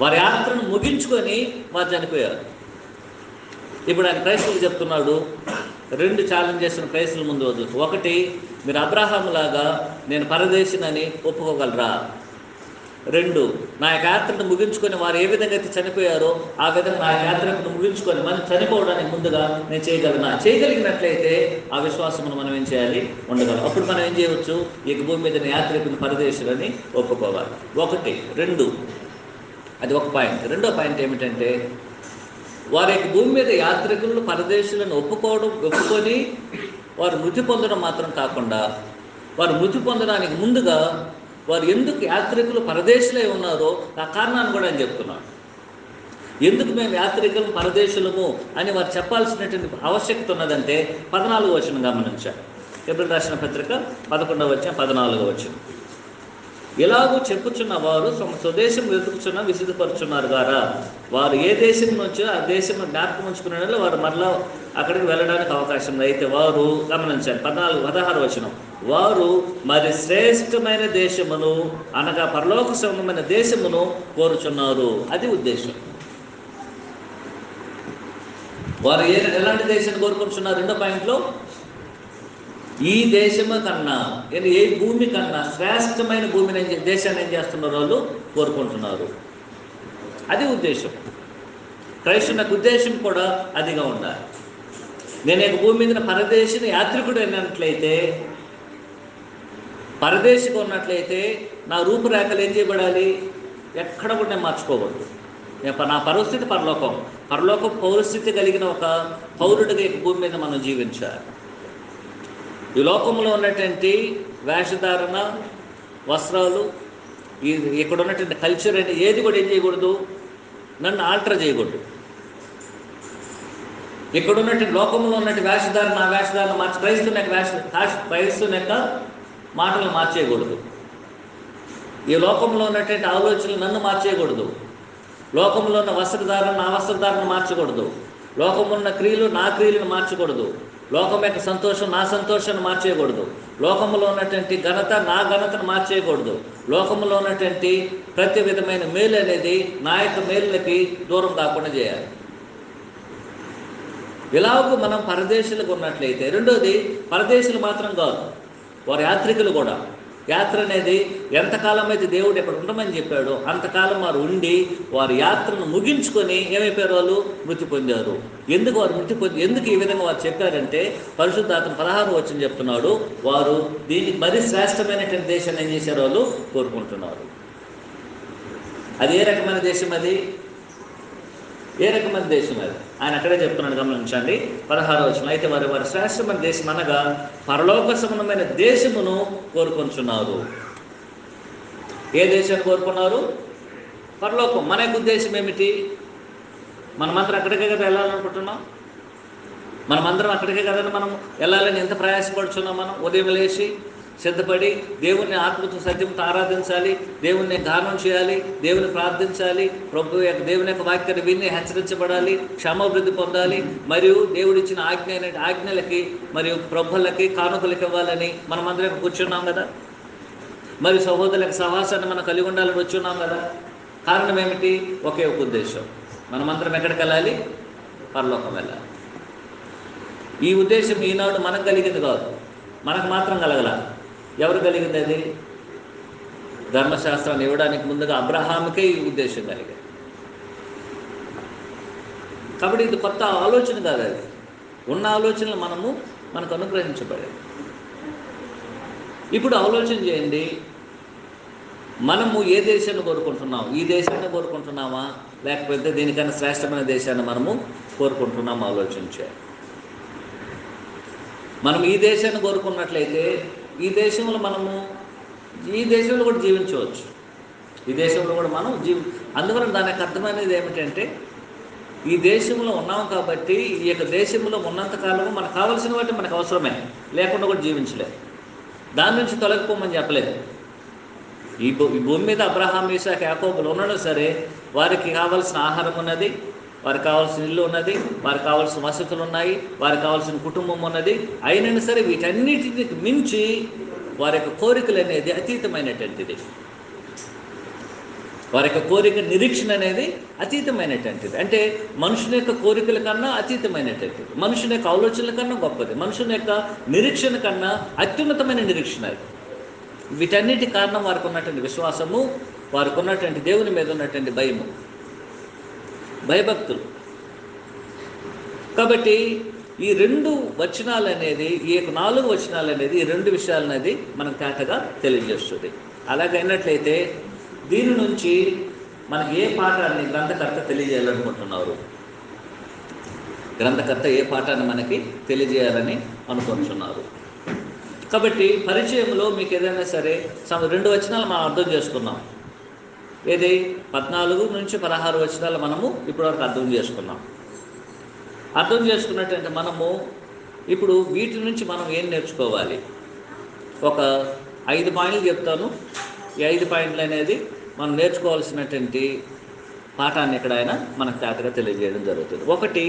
వారి యాత్రను ముగించుకొని వారు చనిపోయారు. ఇప్పుడు ఆయన క్రైస్తవులు చెప్తున్నాడు, 2 ఛాలెంజెస్ క్రైస్తవుల ముందు వద్దు. ఒకటి, మీరు అబ్రహాము లాగా నేను పరదేశినని ఒప్పుకోగలరా? 2, నా యాత్రను ముగించుకొని వారు ఏ విధంగా అయితే చనిపోయారో ఆ విధంగా నా యాత్రను ముగించుకొని మనం చనిపోవడానికి ముందుగా నేను చేయగలనా? చేయగలిగినట్లయితే ఆ విశ్వాసమును మనం ఏం చేయాలి, ఉండగలం. అప్పుడు మనం ఏం చేయవచ్చు, ఈ భూమి మీద యాత్రికుని పరదేశులని ఒప్పుకోవాలి. 1, 2 అది ఒక పాయింట్. రెండో పాయింట్ ఏమిటంటే, వారి భూమి మీద యాత్రికులను పరదేశులను ఒప్పుకొని వారు మృతి పొందడం మాత్రం కాకుండా, వారు మృతి పొందడానికి ముందుగా వారు ఎందుకు యాత్రికులు పరదేశులై ఉన్నారో ఆ కారణాన్ని కూడా ఆయన చెప్తున్నాడు. ఎందుకు మేము యాత్రికులు పరదేశులము అని వారు చెప్పాల్సినటువంటి ఆవశ్యకత ఉన్నదంటే 14వ వచనం గమనించారు. హెబ్రీయులకు రాసిన పత్రిక 11వ వచనం 14వ వచనం. ఇలాగూ చెప్పుచున్న వారు స్వదేశం వెతుకుచున్న విసిద్ధపరుచున్నారు గారా, వారు ఏ దేశం నుంచో ఆ దేశం జ్ఞాపకం ఉంచుకునే వారు మరలా అక్కడికి వెళ్ళడానికి అవకాశం ఉంది. అయితే వారు గమనించాలి 16వ వచనం, వారు మరి శ్రేష్టమైన దేశమును అనగా పరలోక సంబంధమైన దేశమును కోరుచున్నారు. అది ఉద్దేశం. వారు ఎలాంటి దేశాన్ని కోరుకుంటున్నారు? రెండో పాయింట్లో, ఈ దేశము కన్నా ఏ భూమి కన్నా శ్రేష్టమైన భూమిని దేశాన్ని ఏం చేస్తున్నారు, వాళ్ళు కోరుకుంటున్నారు. అది ఉద్దేశం. క్రైస్తవునికి ఉద్దేశం కూడా అదిగా ఉండాలి. నేను భూమి మీద పరదేశిని యాత్రికుడు అయినట్లయితే, పరదేశిగా ఉన్నట్లయితే నా రూపురేఖలు ఏం చేయబడాలి, ఎక్కడ కూడా నేను మార్చుకోకూడదు. నా పరిస్థితి పరలోకం పౌరస్థితి కలిగిన ఒక పౌరుడిగా భూమి మీద మనం జీవించాలి. ఈ లోకంలో ఉన్నటువంటి వేషధారణ, వస్త్రాలు, ఇక్కడ ఉన్నటువంటి కల్చర్ అంటే ఏది కూడా ఏం చేయకూడదు, నన్ను ఆల్టర్ చేయకూడదు. ఇక్కడ ఉన్నటువంటి లోకంలో ఉన్నటువంటి వేషధారణ, ఆ వేషధారణ మార్చి క్రైస్తవుని యొక్క మాటలు మార్చేయకూడదు. ఈ లోకంలో ఉన్నటువంటి ఆలోచనలు నన్ను మార్చేయకూడదు. లోకంలో ఉన్న వస్త్రధారణ నా వస్త్రధారణ మార్చకూడదు. లోకంలో ఉన్న క్రియలు నా క్రియలను మార్చకూడదు. లోకం యొక్క సంతోషం నా సంతోషాన్ని మార్చేయకూడదు. లోకంలో ఉన్నటువంటి ఘనత నా ఘనతను మార్చేయకూడదు. లోకంలో ఉన్నటువంటి ప్రతి విధమైన మేలు అనేది నా యొక్క మేలులకి దూరం కాకుండా చేయాలి. ఇలాగూ మనం పరదేశులకు ఉన్నట్లయితే, రెండోది పరదేశులు మాత్రం కాదు, వారు యాత్రికులు కూడా. యాత్ర అనేది ఎంతకాలం అయితే దేవుడు ఇక్కడ ఉండమని చెప్పాడో అంతకాలం వారు ఉండి వారి యాత్రను ముగించుకొని ఏమైపోయారు, వాళ్ళు మృతి పొందారు. ఎందుకు వారు ఎందుకు ఈ విధంగా వారు చెప్పారంటే, పరిశుద్ధాత్మ 16వ వచనం చెప్తున్నాడు, వారు దీనికి మరి శ్రేష్టమైనటువంటి దేశాన్ని ఏం చేశారు, వాళ్ళు కోరుకుంటున్నారు. అది ఏ రకమైన దేశం? ఏ రకమైన దేశం అది? ఆయన అక్కడే చెప్తున్నాడు, గమనించండి 16వ వచనం. అయితే వారి శ్రేష్టమైన దేశం అనగా పరలోక సంబంధమైన దేశమును కోరుకుంటున్నారు. ఏ దేశాన్ని కోరుకున్నారు? పరలోకం. మన యొక్క ఉద్దేశం ఏమిటి? మనమందరం అక్కడికే కదా వెళ్ళాలనుకుంటున్నాం. మనమందరం అక్కడికే కదా మనం వెళ్ళాలని ఎంత ప్రయాసపడుతున్నాం. మనం ఉదయం లేచి సిద్ధపడి దేవుని ఆత్మతో సత్యంతో ఆరాధించాలి, దేవుణ్ణి గానం చేయాలి, దేవుని ప్రార్థించాలి, దేవుని యొక్క వాక్యాన్ని విని హెచ్చరించబడాలి, క్షమాభివృద్ధి పొందాలి, మరియు దేవుడిచ్చిన ఆజ్ఞలకి మరియు ప్రభులకి కానుకలకి ఇవ్వాలని మనమందరం కూర్చున్నాం కదా. మరి సహోదరులకు సహవాసాన్ని మనం కలిగి ఉండాలని వచ్చున్నాం కదా. కారణం ఏమిటి? ఒకే ఒక ఉద్దేశం, మనమందరం ఎక్కడికి వెళ్ళాలి? పరలోకం వెళ్ళాలి. ఈ ఉద్దేశం ఈనాడు మనకు కలిగింది కాదు, మనకు మాత్రం కలగల. ఎవరు కలిగింది? అది ధర్మశాస్త్రాన్ని ఇవ్వడానికి ముందుగా అబ్రహాముకే ఈ ఉద్దేశం కలిగింది. కాబట్టి ఇది కొత్త ఆలోచన కాదు, అది ఉన్న ఆలోచనలు మనకు అనుగ్రహించబడేది. ఇప్పుడు ఆలోచన చేయండి, మనము ఏ దేశాన్ని కోరుకుంటున్నాం? ఈ దేశాన్ని కోరుకుంటున్నామా, లేకపోతే దీనికన్నా శ్రేష్టమైన దేశాన్ని మనము కోరుకుంటున్నామా? ఆలోచించాలి. మనం ఈ దేశాన్ని కోరుకున్నట్లయితే ఈ దేశంలో కూడా జీవించవచ్చు. ఈ దేశంలో కూడా మనం అందువల్ల దానికి అర్థమైనది ఏమిటంటే, ఈ దేశంలో ఉన్నాం కాబట్టి ఈ యొక్క దేశంలో ఉన్నంతకాలము మనకు కావాల్సిన వాటి మనకు అవసరమే, లేకుండా కూడా జీవించలేదు. దాని నుంచి తొలగిపోమని చెప్పలేదు. ఈ భూమి మీద అబ్రహాం, ఇసాకు, యాకోబులు ఉండడం సరే, వారికి కావాల్సిన ఆహారం ఉన్నది, వారికి కావాల్సిన ఇల్లు ఉన్నది, వారికి కావాల్సిన వసతులు ఉన్నాయి, వారికి కావాల్సిన కుటుంబం ఉన్నది. అయినా సరే వీటన్నిటిని మించి వారి యొక్క కోరికలు అనేది అతీతమైనటువంటిది. వారి యొక్క కోరిక నిరీక్షణ అనేది అతీతమైనటువంటిది. అంటే మనుషుని యొక్క కోరికల కన్నా అతీతమైనటువంటిది, మనుషుని యొక్క ఆలోచనల కన్నా గొప్పది, మనుషుని యొక్క నిరీక్షణ కన్నా అత్యున్నతమైన నిరీక్షణ. వీటన్నిటి కారణం వారికి ఉన్నటువంటి విశ్వాసము, వారికి ఉన్నటువంటి దేవుని మీద ఉన్నటువంటి భయభక్తులు. కాబట్టి ఈ 2 వచనాలు అనేది, ఈ యొక్క 4 వచనాలు అనేది, ఈ 2 విషయాలు అనేది మనకు తేటగా తెలియజేస్తుంది. అలాగైనట్లయితే దీని నుంచి మనకి ఏ పాఠాన్ని గ్రంథకర్త తెలియజేయాలనుకుంటున్నారు? గ్రంథకర్త ఏ పాఠాన్ని మనకి తెలియజేయాలని అనుకుంటున్నారు? కాబట్టి పరిచయంలో మీకు ఏదైనా సరే 2 వచనాలు మనం అర్థం చేసుకున్నాం. ఏది 14 నుంచి 16 వచనాలు మనము ఇప్పటివరకు అర్థం చేసుకున్నాం. అర్థం చేసుకున్నట్టంటే మనము ఇప్పుడు వీటి నుంచి మనం ఏం నేర్చుకోవాలి? ఒక 5 పాయింట్లు చెప్తాను. ఈ 5 పాయింట్లు అనేది మనం నేర్చుకోవాల్సినటువంటి పాఠాన్ని ఇక్కడ ఆయన మనకు తేటగా తెలియజేయడం జరుగుతుంది. ఒకటి,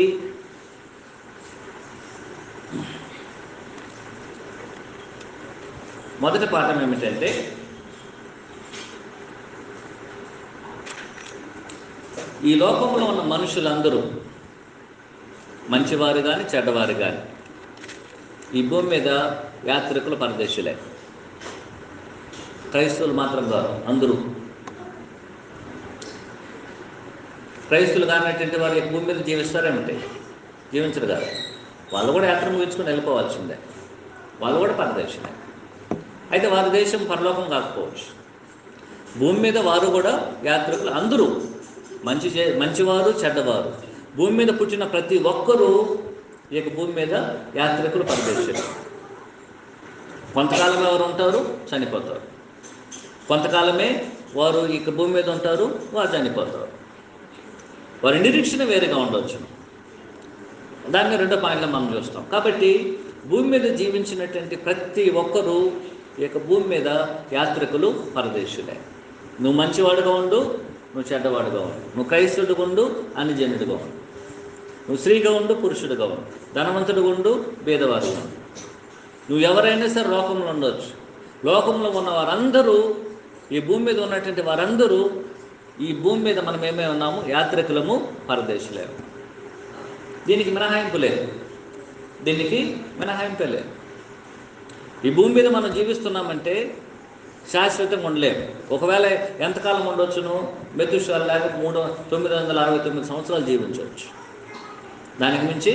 మొదటి పాఠం ఏమిటంటే, ఈ లోకంలో ఉన్న మనుషులందరూ మంచివారు కానీ చెడ్డవారు కానీ ఈ భూమి మీద యాత్రికులు, పరదేశులే. క్రైస్తవులు మాత్రం కాదు, అందరూ. క్రైస్తవులు కానటువంటి వారు ఈ భూమి మీద జీవిస్తారేమిటి? జీవించరు కాదు. వాళ్ళు కూడా యాత్ర ముగించుకొని వెళ్ళిపోవాల్సిందే, వాళ్ళు కూడా పరదేశులే. అయితే వారి దేశం పరలోకం కాకపోవచ్చు. భూమి మీద వారు కూడా యాత్రికులు, అందరూ మంచివారు, చెడ్డవారు. భూమి మీద పుట్టిన ప్రతి ఒక్కరూ ఈ యొక్క భూమి మీద యాత్రికులు, పరదేశులు. కొంతకాలమే వారు ఉంటారు, చనిపోతారు. కొంతకాలమే వారు ఈ భూమి మీద ఉంటారు, వారు చనిపోతారు. వారి నిరీక్షణ వేరుగా ఉండవచ్చు. దాన్ని 2 పాయింట్లు మనం చూస్తాం. కాబట్టి భూమి మీద జీవించినటువంటి ప్రతి ఒక్కరూ ఈ యొక్క భూమి మీద యాత్రికులు, పరదేశులే. నువ్వు మంచివాడుగా ఉండు, నువ్వు చెడ్డవాడుగా ఉండు. నువ్వు క్రైస్తవుడిగా ఉండు, అన్యజనుడిగా ఉండు. నువ్వు స్త్రీగా ఉండు, పురుషుడిగా ఉండు. ధనవంతుడిగా ఉండు, భేదవాడుగా ఉండు. నువ్వు ఎవరైనా సరే లోకంలో ఉండవచ్చు. లోకంలో ఉన్న వారందరూ, ఈ భూమి మీద ఉన్నటువంటి వారందరూ, ఈ భూమి మీద మనం ఏమై ఉన్నాము? యాత్రికులము, పరదేశులేము. దీనికి మినహాయింపు లేదు. ఈ భూమి మీద మనం జీవిస్తున్నామంటే శాశ్వతంగా ఉండలేము. ఒకవేళ ఎంతకాలం ఉండొచ్చును? మెతుషాల లేక 969 సంవత్సరాలు జీవించవచ్చు. దానికి మించి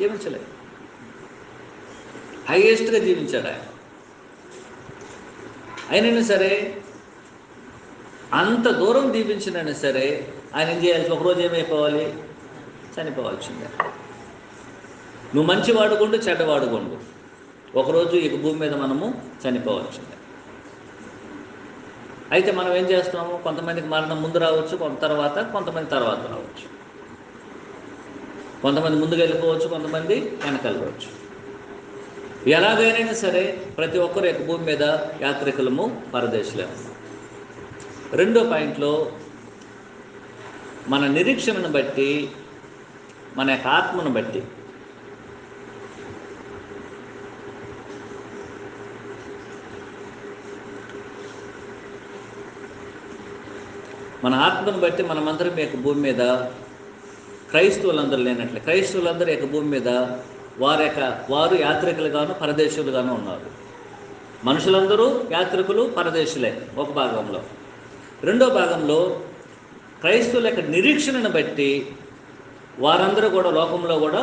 జీవించలేదు. హైయెస్ట్గా జీవించాడు ఆయన. అయినా సరే, అంత దూరం జీవించినైనా సరే ఆయన ఏం చేయాలి? ఒకరోజు ఏమైపోవాలి? చనిపోవాల్సిందే. నువ్వు మంచివాడుకుండు, చెడ్డవాడుకుండు, ఒకరోజు ఈ భూమి మీద మనము చనిపోవాల్సిందే. అయితే మనం ఏం చేస్తున్నాము? కొంతమందికి మరణం ముందు రావచ్చు, కొంతమంది తర్వాత రావచ్చు. కొంతమంది ముందుకు వెళ్ళిపోవచ్చు, కొంతమంది వెనకాలవచ్చు. ఎలాగైనా సరే ప్రతి ఒక్కరు యొక్క భూమి మీద యాత్రికులము, పరదేశులేము. 2వ పాయింట్లో, మన నిరీక్షణను బట్టి, మన యొక్క ఆత్మను బట్టి, మనమందరం యొక్క భూమి మీద క్రైస్తవులందరూ లేనట్లే. క్రైస్తవులందరూ యొక్క భూమి మీద వారు యాత్రికులుగాను, పరదేశులుగాను ఉన్నారు. మనుషులందరూ యాత్రికులు, పరదేశులే ఒక భాగంలో. 2వ భాగంలో క్రైస్తవుల యొక్క నిరీక్షణను బట్టి వారందరూ కూడా లోకంలో కూడా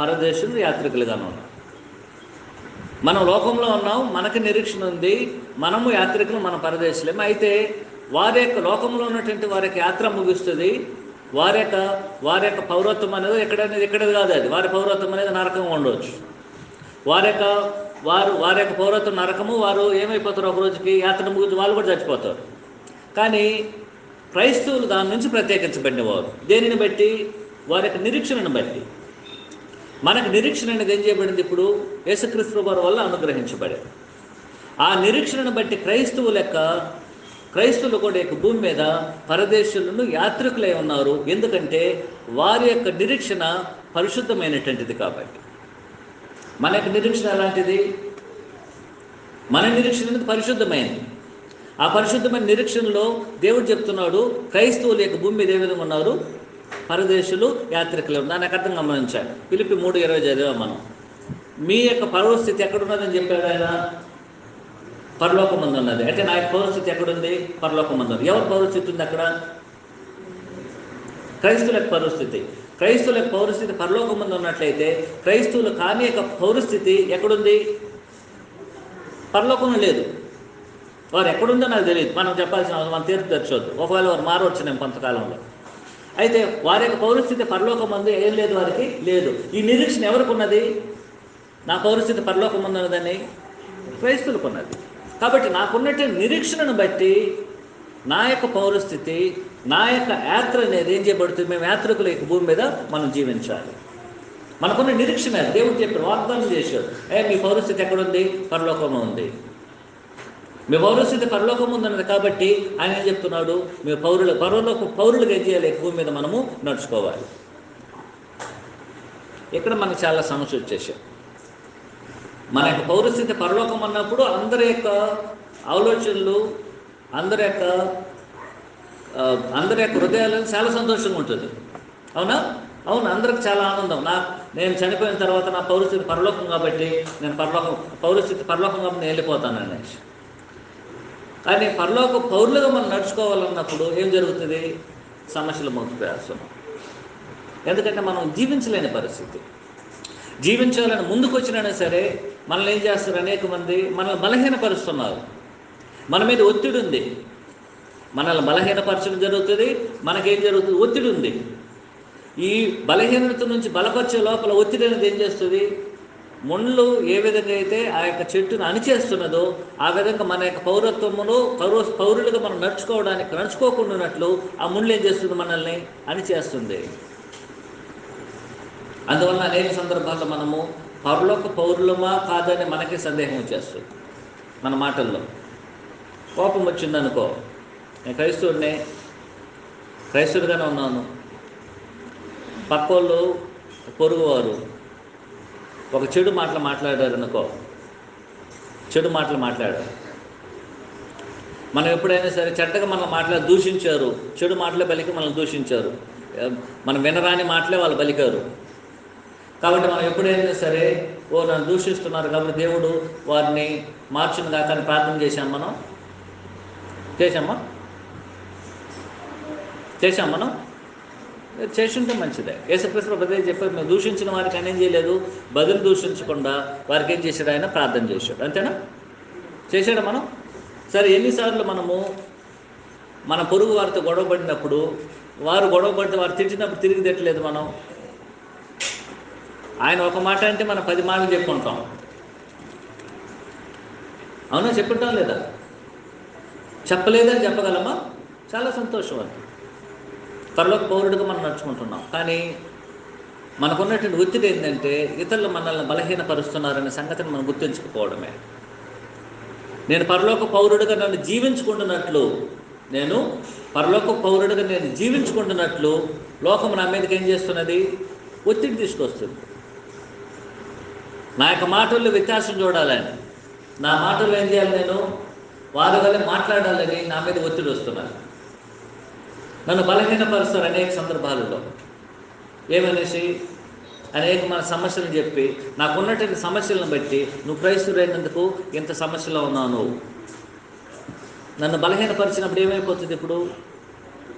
పరదేశులు, యాత్రికులుగాను ఉన్నారు. మనం లోకంలో ఉన్నాం, మనకు నిరీక్షణ ఉంది, మనము యాత్రికులు, మన పరదేశులేము. అయితే వారి యొక్క లోకంలో ఉన్నటువంటి వారి యొక్క యాత్ర ముగుస్తుంది. వారి యొక్క పౌరత్వం అనేది ఎక్కడనేది కాదు. అది వారి పౌరత్వం అనేది నరకంగా ఉండవచ్చు. వారి యొక్క వారి యొక్క పౌరత్వం నరకము, వారు ఏమైపోతారు ఒక రోజుకి యాత్ర ముగించి వాళ్ళు కూడా చచ్చిపోతారు. కానీ క్రైస్తవులు దాని నుంచి ప్రత్యేకించబడినవారు. దేనిని బట్టి? వారి యొక్క నిరీక్షణను బట్టి. మనకు నిరీక్షణ అనేది ఏం చేయబడింది? ఇప్పుడు యేసుక్రీస్తు వారి వల్ల అనుగ్రహించబడింది. ఆ నిరీక్షణను బట్టి క్రైస్తవులు కూడా యొక్క భూమి మీద పరదేశులను యాత్రికులై ఉన్నారు. ఎందుకంటే వారి యొక్క నిరీక్షణ పరిశుద్ధమైనటువంటిది కాబట్టి. మన యొక్క నిరీక్షణ ఎలాంటిది? మన నిరీక్షణ అనేది పరిశుద్ధమైనది. ఆ పరిశుద్ధమైన నిరీక్షణలో దేవుడు చెప్తున్నాడు, క్రైస్తవుల యొక్క భూమి మీద ఏ విధంగా ఉన్నారు? పరదేశులు, యాత్రికులు. నాకు అర్థం గమనించాడు. ఫిలిప్పీ 3:20 చదివాం మనం. మీ యొక్క పరిస్థితి ఎక్కడున్నదని చెప్పాడు ఆయన? పరలోకమందు ఉన్నది. అంటే నా యొక్క పరిస్థితి ఎక్కడుంది? పరలోకమందు. ఎవరి పరిస్థితి ఉంది అక్కడ? క్రైస్తవుల యొక్క పరిస్థితి. క్రైస్తవుల యొక్క పౌరస్థితి పరలోకమందు ఉన్నట్లయితే క్రైస్తవులు కాని యొక్క పౌరస్థితి ఎక్కడుంది? పరలోకంలో లేదు. వారు ఎక్కడుందో నాకు తెలియదు. మనం చెప్పాల్సిన అవసరం, మనం తీర్పు తెరచవద్దు. ఒకవేళ వారు మారవచ్చు నేను కొంతకాలంలో. అయితే వారి యొక్క పౌరస్థితి పరలోకమందు ఏం లేదు, వారికి లేదు. ఈ నిరీక్షణ ఎవరికి ఉన్నది? నా పౌరస్థితి పరలోకమందు ఉన్నదని క్రైస్తవులకు ఉన్నది. కాబట్టి నాకున్నట్టు నిరీక్షణను బట్టి నా యొక్క పౌరస్థితి, నా యొక్క యాత్ర అనేది ఏం చేయబడుతుంది? మేము యాత్రికుల యొక్క భూమి మీద మనం జీవించాలి. మనకున్న నిరీక్షణ దేవుడు చెప్పాడు, వాగ్దానం చేశాడు. మీ పౌరస్థితి ఎక్కడుంది? పరలోకంలో ఉంది. మీ పౌరస్థితి పరలోకం ఉందన్నది. కాబట్టి ఆయన ఏం చెప్తున్నాడు? మీ పౌరులుగా ఏం చేయాలి? భూమి మీద మనము నడుచుకోవాలి. ఇక్కడ మనకు చాలా సమస్య వచ్చేసాయి. మన యొక్క పౌరస్థితి పరలోకం అన్నప్పుడు అందరి యొక్క ఆలోచనలు, అందరి యొక్క హృదయాలను చాలా సంతోషంగా ఉంటుంది. అవునా? అవును, అందరికి చాలా ఆనందం. నేను చనిపోయిన తర్వాత నా పౌరస్థితి పరలోకం కాబట్టి పౌరస్థితి పరలోకం కాబట్టి నేను వెళ్ళిపోతాను అనేసి. కానీ పౌరులుగా మనం నడుచుకోవాలన్నప్పుడు ఏం జరుగుతుంది? సమస్యలు మోసుకువేస్తున్నాం. ఎందుకంటే మనం జీవించలేని పరిస్థితి. జీవించాలని ముందుకు వచ్చినా సరే మనల్ని ఏం చేస్తారు? అనేక మంది మనల్ని బలహీనపరుస్తున్నారు. మన మీద ఒత్తిడి ఉంది. మనల్ని బలహీనపరచడం జరుగుతుంది. మనకేం జరుగుతుంది? ఒత్తిడి ఉంది. ఈ బలహీనత నుంచి బలపరిచే లోపల ఒత్తిడి అనేది ఏం చేస్తుంది? ముళ్ళు ఏ విధంగా అయితే ఆ యొక్క చెట్టును అణిచేస్తున్నదో ఆ విధంగా మన యొక్క పౌరులుగా మనం నడుచుకోకుండా ఉన్నట్లు ఆ ముళ్ళు ఏం చేస్తుంది? మనల్ని అణిచేస్తుంది. అందువల్ల అనేక సందర్భాల్లో మనము పరలోక పౌరులమా కాదని మనకే సందేహం వచ్చేస్తుంది. మన మాటల్లో కోపం వచ్చిందనుకో, నేను క్రైస్తవుడిగానే ఉన్నాను, పక్కోళ్ళు పొరుగువారు ఒక చెడు మాటలు మాట్లాడారు అనుకో, మాట్లాడారు, మనం ఎప్పుడైనా సరే చెడ్డగా మనం దూషించారు, చెడు మాటలే బలికి మనల్ని దూషించారు, మనం వినరాని మాటలే వాళ్ళు బలికారు. కాబట్టి మనం ఎప్పుడైనా సరే నన్ను దూషిస్తున్నారు కాబట్టి దేవుడు వారిని మార్చును కాక అని ప్రార్థన చేశాం. మనం చేసుంటే మంచిదే. యేసుక్రీస్తు ప్రభువే చెప్పారు, మేము దూషించిన వారికి ఆయన ఏం చేయలేదు, బదులు దూషించకుండా వారికి ఏం చేశాడు? ఆయన ప్రార్థన చేశాడు. అంతేనా? చేశాడు. మనం సరే ఎన్నిసార్లు మనము మన పొరుగు వారితో గొడవపడినప్పుడు, వారు గొడవపడితే వారు తిట్టినప్పుడు తిరిగి తిట్టలేదు మనం. ఆయన ఒక మాట అంటే మనం 10 మాటలు చెప్పుకుంటాం. అవునా? చెప్పుంటాం లేదా? చెప్పలేదని చెప్పగలమా? చాలా సంతోషం. అది పరలోక పౌరుడిగా మనం నడుచుకుంటున్నాం. కానీ మనకున్నటువంటి ఒత్తిడి ఏంటంటే ఇతరులు మనల్ని బలహీనపరుస్తున్నారనే సంగతిని మనం గుర్తించకపోవడమే. నేను పరలోక పౌరుడిగా నేను జీవించుకుంటున్నట్లు లోకం నా మీదకి ఏం చేస్తున్నది? ఒత్తిడి తీసుకొస్తుంది. నా యొక్క మాటల్లో వ్యత్యాసం చూడాలని, నా మాటల్లో ఏం చేయాలి? నేను వారి వల్ల మాట్లాడాలని నా మీద ఒత్తిడి వస్తున్నారు. నన్ను బలహీనపరుస్తారు అనేక సందర్భాలలో. ఏమనేసి అనేక మన సమస్యలను చెప్పి, నాకున్నటువంటి సమస్యలను బట్టి నువ్వు క్రైస్తవుడైనందుకు ఇంత సమస్యలో ఉన్నావు. నన్ను బలహీనపరిచినప్పుడు ఏమైపోతుంది? ఇప్పుడు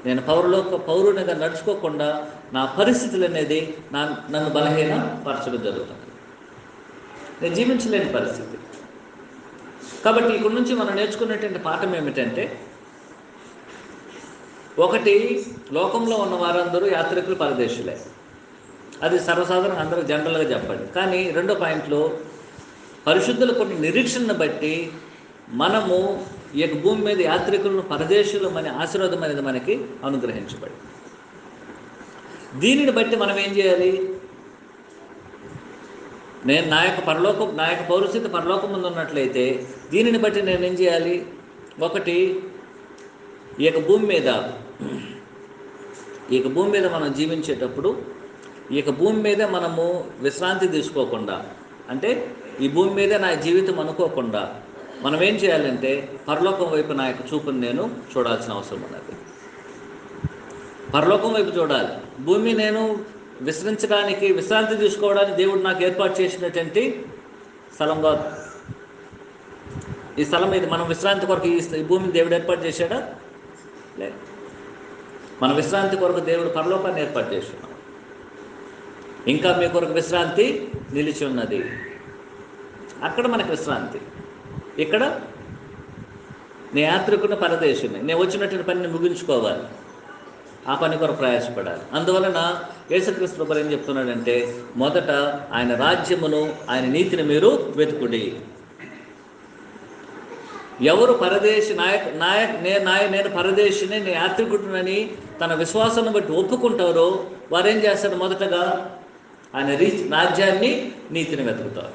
నేను పౌరునిగా నడుచుకోకుండా నా పరిస్థితులు అనేది నన్ను బలహీనపరచడం జరుగుతుంది. నేను జీవించలేని పరిస్థితి. కాబట్టి ఇక్కడ నుంచి మనం నేర్చుకున్నటువంటి పాఠం ఏమిటంటే, ఒకటి, లోకంలో ఉన్న వారందరూ యాత్రికులు, పరదేశులే. అది సర్వసాధారణంగా అందరూ జనరల్గా చెప్పండి. కానీ రెండో పాయింట్లో పరిశుద్ధులకు ఉన్న నిరీక్షణను బట్టి మనము ఈ యొక్క భూమి మీద యాత్రికులను పరదేశులు అనే ఆశీర్వాదం అనేది మనకి అనుగ్రహించబడి, దీనిని బట్టి మనం ఏం చేయాలి? నేను నా యొక్క పౌరస్థితి పరలోకం ముందు ఉన్నట్లయితే దీనిని బట్టి నేను ఏం చేయాలి? ఒకటి, ఈ యొక్క భూమి మీద మనం జీవించేటప్పుడు ఈ యొక్క భూమి మీద మనము విశ్రాంతి తీసుకోకుండా, అంటే ఈ భూమి మీద నా జీవితం అనుకోకుండా మనం ఏం చేయాలంటే పరలోకం వైపు నా యొక్క చూపుని నేను చూడాల్సిన అవసరం ఉన్నది. పరలోకం వైపు చూడాలి. భూమి నేను విశ్రాంతి తీసుకోవడానికి దేవుడు నాకు ఏర్పాటు చేసినటువంటి స్థలం కాదు. ఈ స్థలం ఇది మనం విశ్రాంతి కొరకు ఈ భూమిని దేవుడు ఏర్పాటు చేశాడా? లేదు. మన విశ్రాంతి కొరకు దేవుడు పరలోకాన్ని ఏర్పాటు చేస్తున్నాడు. ఇంకా మీ కొరకు విశ్రాంతి నిలిచి ఉన్నది. అక్కడ మనకు విశ్రాంతి. ఇక్కడ నేను యాత్రికున్న పరదేశుని, నేను వచ్చినటువంటి పనిని ముగించుకోవాలి, ఆ పని కొరకు ప్రయాసపడాలి. అందువలన యేసుక్రీస్తు ప్రభువు ఏం చెప్తున్నాడంటే, మొదట ఆయన రాజ్యమును ఆయన నీతిని మీరు వెతుకుడి. ఎవరు నేను పరదేశిని, నేను యాత్రికుడినని తన విశ్వాసాన్ని బట్టి ఒప్పుకుంటారో వారేం చేస్తారు? మొదటగా ఆయన రాజ్యాన్ని నీతిని వెతుకుతారు.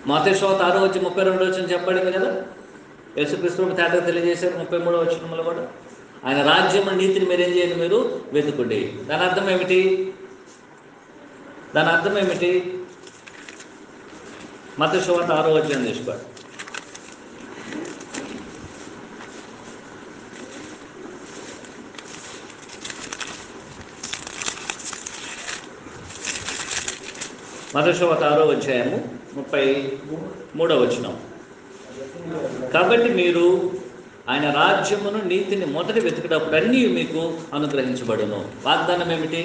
మత్తయి సువార్త 6:32 చెప్పబడింది కదా. యేసుక్రీస్తు తేటగా తెలియజేశారు 33వ వచనంలో కూడా. ఆయన రాజ్యం నీతిని మీరు ఏం చేయండి? మీరు వెతుకుడి. దాని అర్థం ఏమిటి? మత్తయి సువార్త 6వ అధ్యాయం తీసుకోండి. మత్తయి సువార్త 6వ అధ్యాయము 33వ వచనం. కాబట్టి మీరు ఆయన రాజ్యమును నీతిని మొదట వెతికేటప్పుడు అన్నీ మీకు అనుగ్రహించబడును. వాగ్దానం ఏమిటి?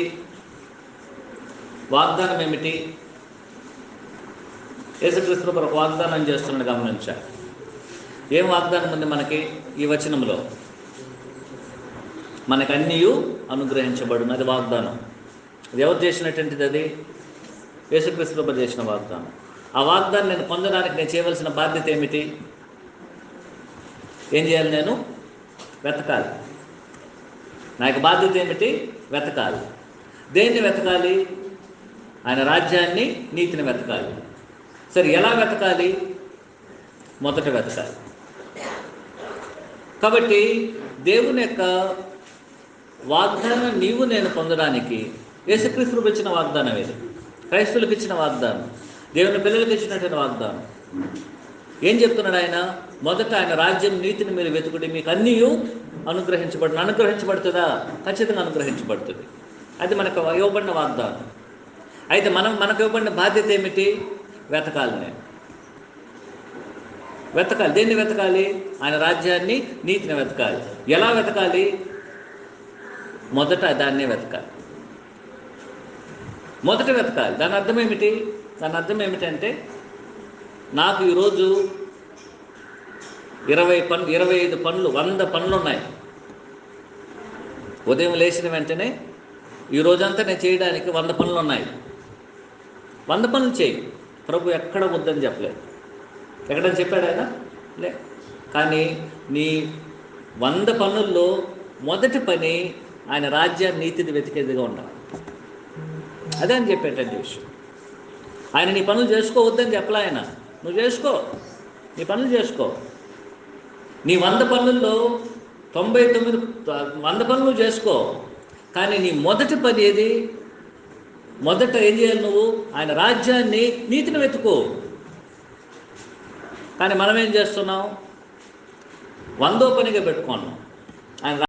యేసుక్రీస్తు ప్రభువు వాగ్దానం చేస్తున్నాడు, గమనించాలి. ఏం వాగ్దానం ఉంది మనకి ఈ వచనంలో? మనకు అన్నీ అనుగ్రహించబడును. అది వాగ్దానం. అది ఎవరు చేసినటువంటిది? అది యేసుక్రీస్తు ప్రభువు చేసిన వాగ్దానం. ఆ వాగ్దానం నేను పొందడానికి నేను చేయవలసిన బాధ్యత ఏమిటి? ఏం చేయాలి? నేను వెతకాలి. నా యొక్క బాధ్యత ఏమిటి? వెతకాలి. దేన్ని వెతకాలి? ఆయన రాజ్యాన్ని, నీతిని వెతకాలి. సరే, ఎలా వెతకాలి? మొదట వెతకాలి. కాబట్టి దేవుని యొక్క వాగ్దానం నీవు నేను పొందడానికి యేసుక్రీస్తు ఇచ్చిన వాగ్దానం ఇది. క్రైస్తవులకు ఇచ్చిన వాగ్దానం, దేవుని పిల్లలకు ఇచ్చినటువంటి వాగ్దానం. ఏం చెప్తున్నాడు ఆయన? మొదట ఆయన రాజ్యం నీతిని మీరు వెతుకుడి, మీకు అన్నీ అనుగ్రహించబడుతుందా? ఖచ్చితంగా అనుగ్రహించబడుతుంది. అది మనకు ఇవ్వబడిన వాగ్దానం. అయితే మనకు ఇవ్వబడిన బాధ్యత ఏమిటి? వెతకాలి. వెతకాలి. దేన్ని వెతకాలి? ఆయన రాజ్యాన్ని, నీతిని వెతకాలి. ఎలా వెతకాలి? మొదట దాన్నే వెతకాలి. దాని అర్థం ఏమిటంటే నాకు ఈరోజు 25 పనులు, 100 పనులు ఉన్నాయి. ఉదయం లేచిన వెంటనే ఈ రోజంతా నేను చేయడానికి 100 పనులు ఉన్నాయి. 100 పనులు చేయి. ప్రభు ఎక్కడ వద్దని చెప్పలేదు. ఎక్కడని చెప్పాడు ఆయన? లే. కానీ నీ 100 పనుల్లో మొదటి పని ఆయన రాజ్యాన్ని, నీతిని వెతికేదిగా ఉండాలి. అదే అని చెప్పేటంటే విషయం. ఆయన నీ పనులు చేసుకోవద్దని చెప్పలే ఆయన. నువ్వు చేసుకో, నీ పనులు చేసుకో. నీ 100 పనుల్లో 100 పనులు చేసుకో. కానీ నీ మొదటి పని ఏది? మొదట ఏం చేయాలి? నువ్వు ఆయన రాజ్యాన్ని, నీతిని వెతుకు. కానీ మనం ఏం చేస్తున్నాం? 100వ పనిగా పెట్టుకున్నాం ఆయన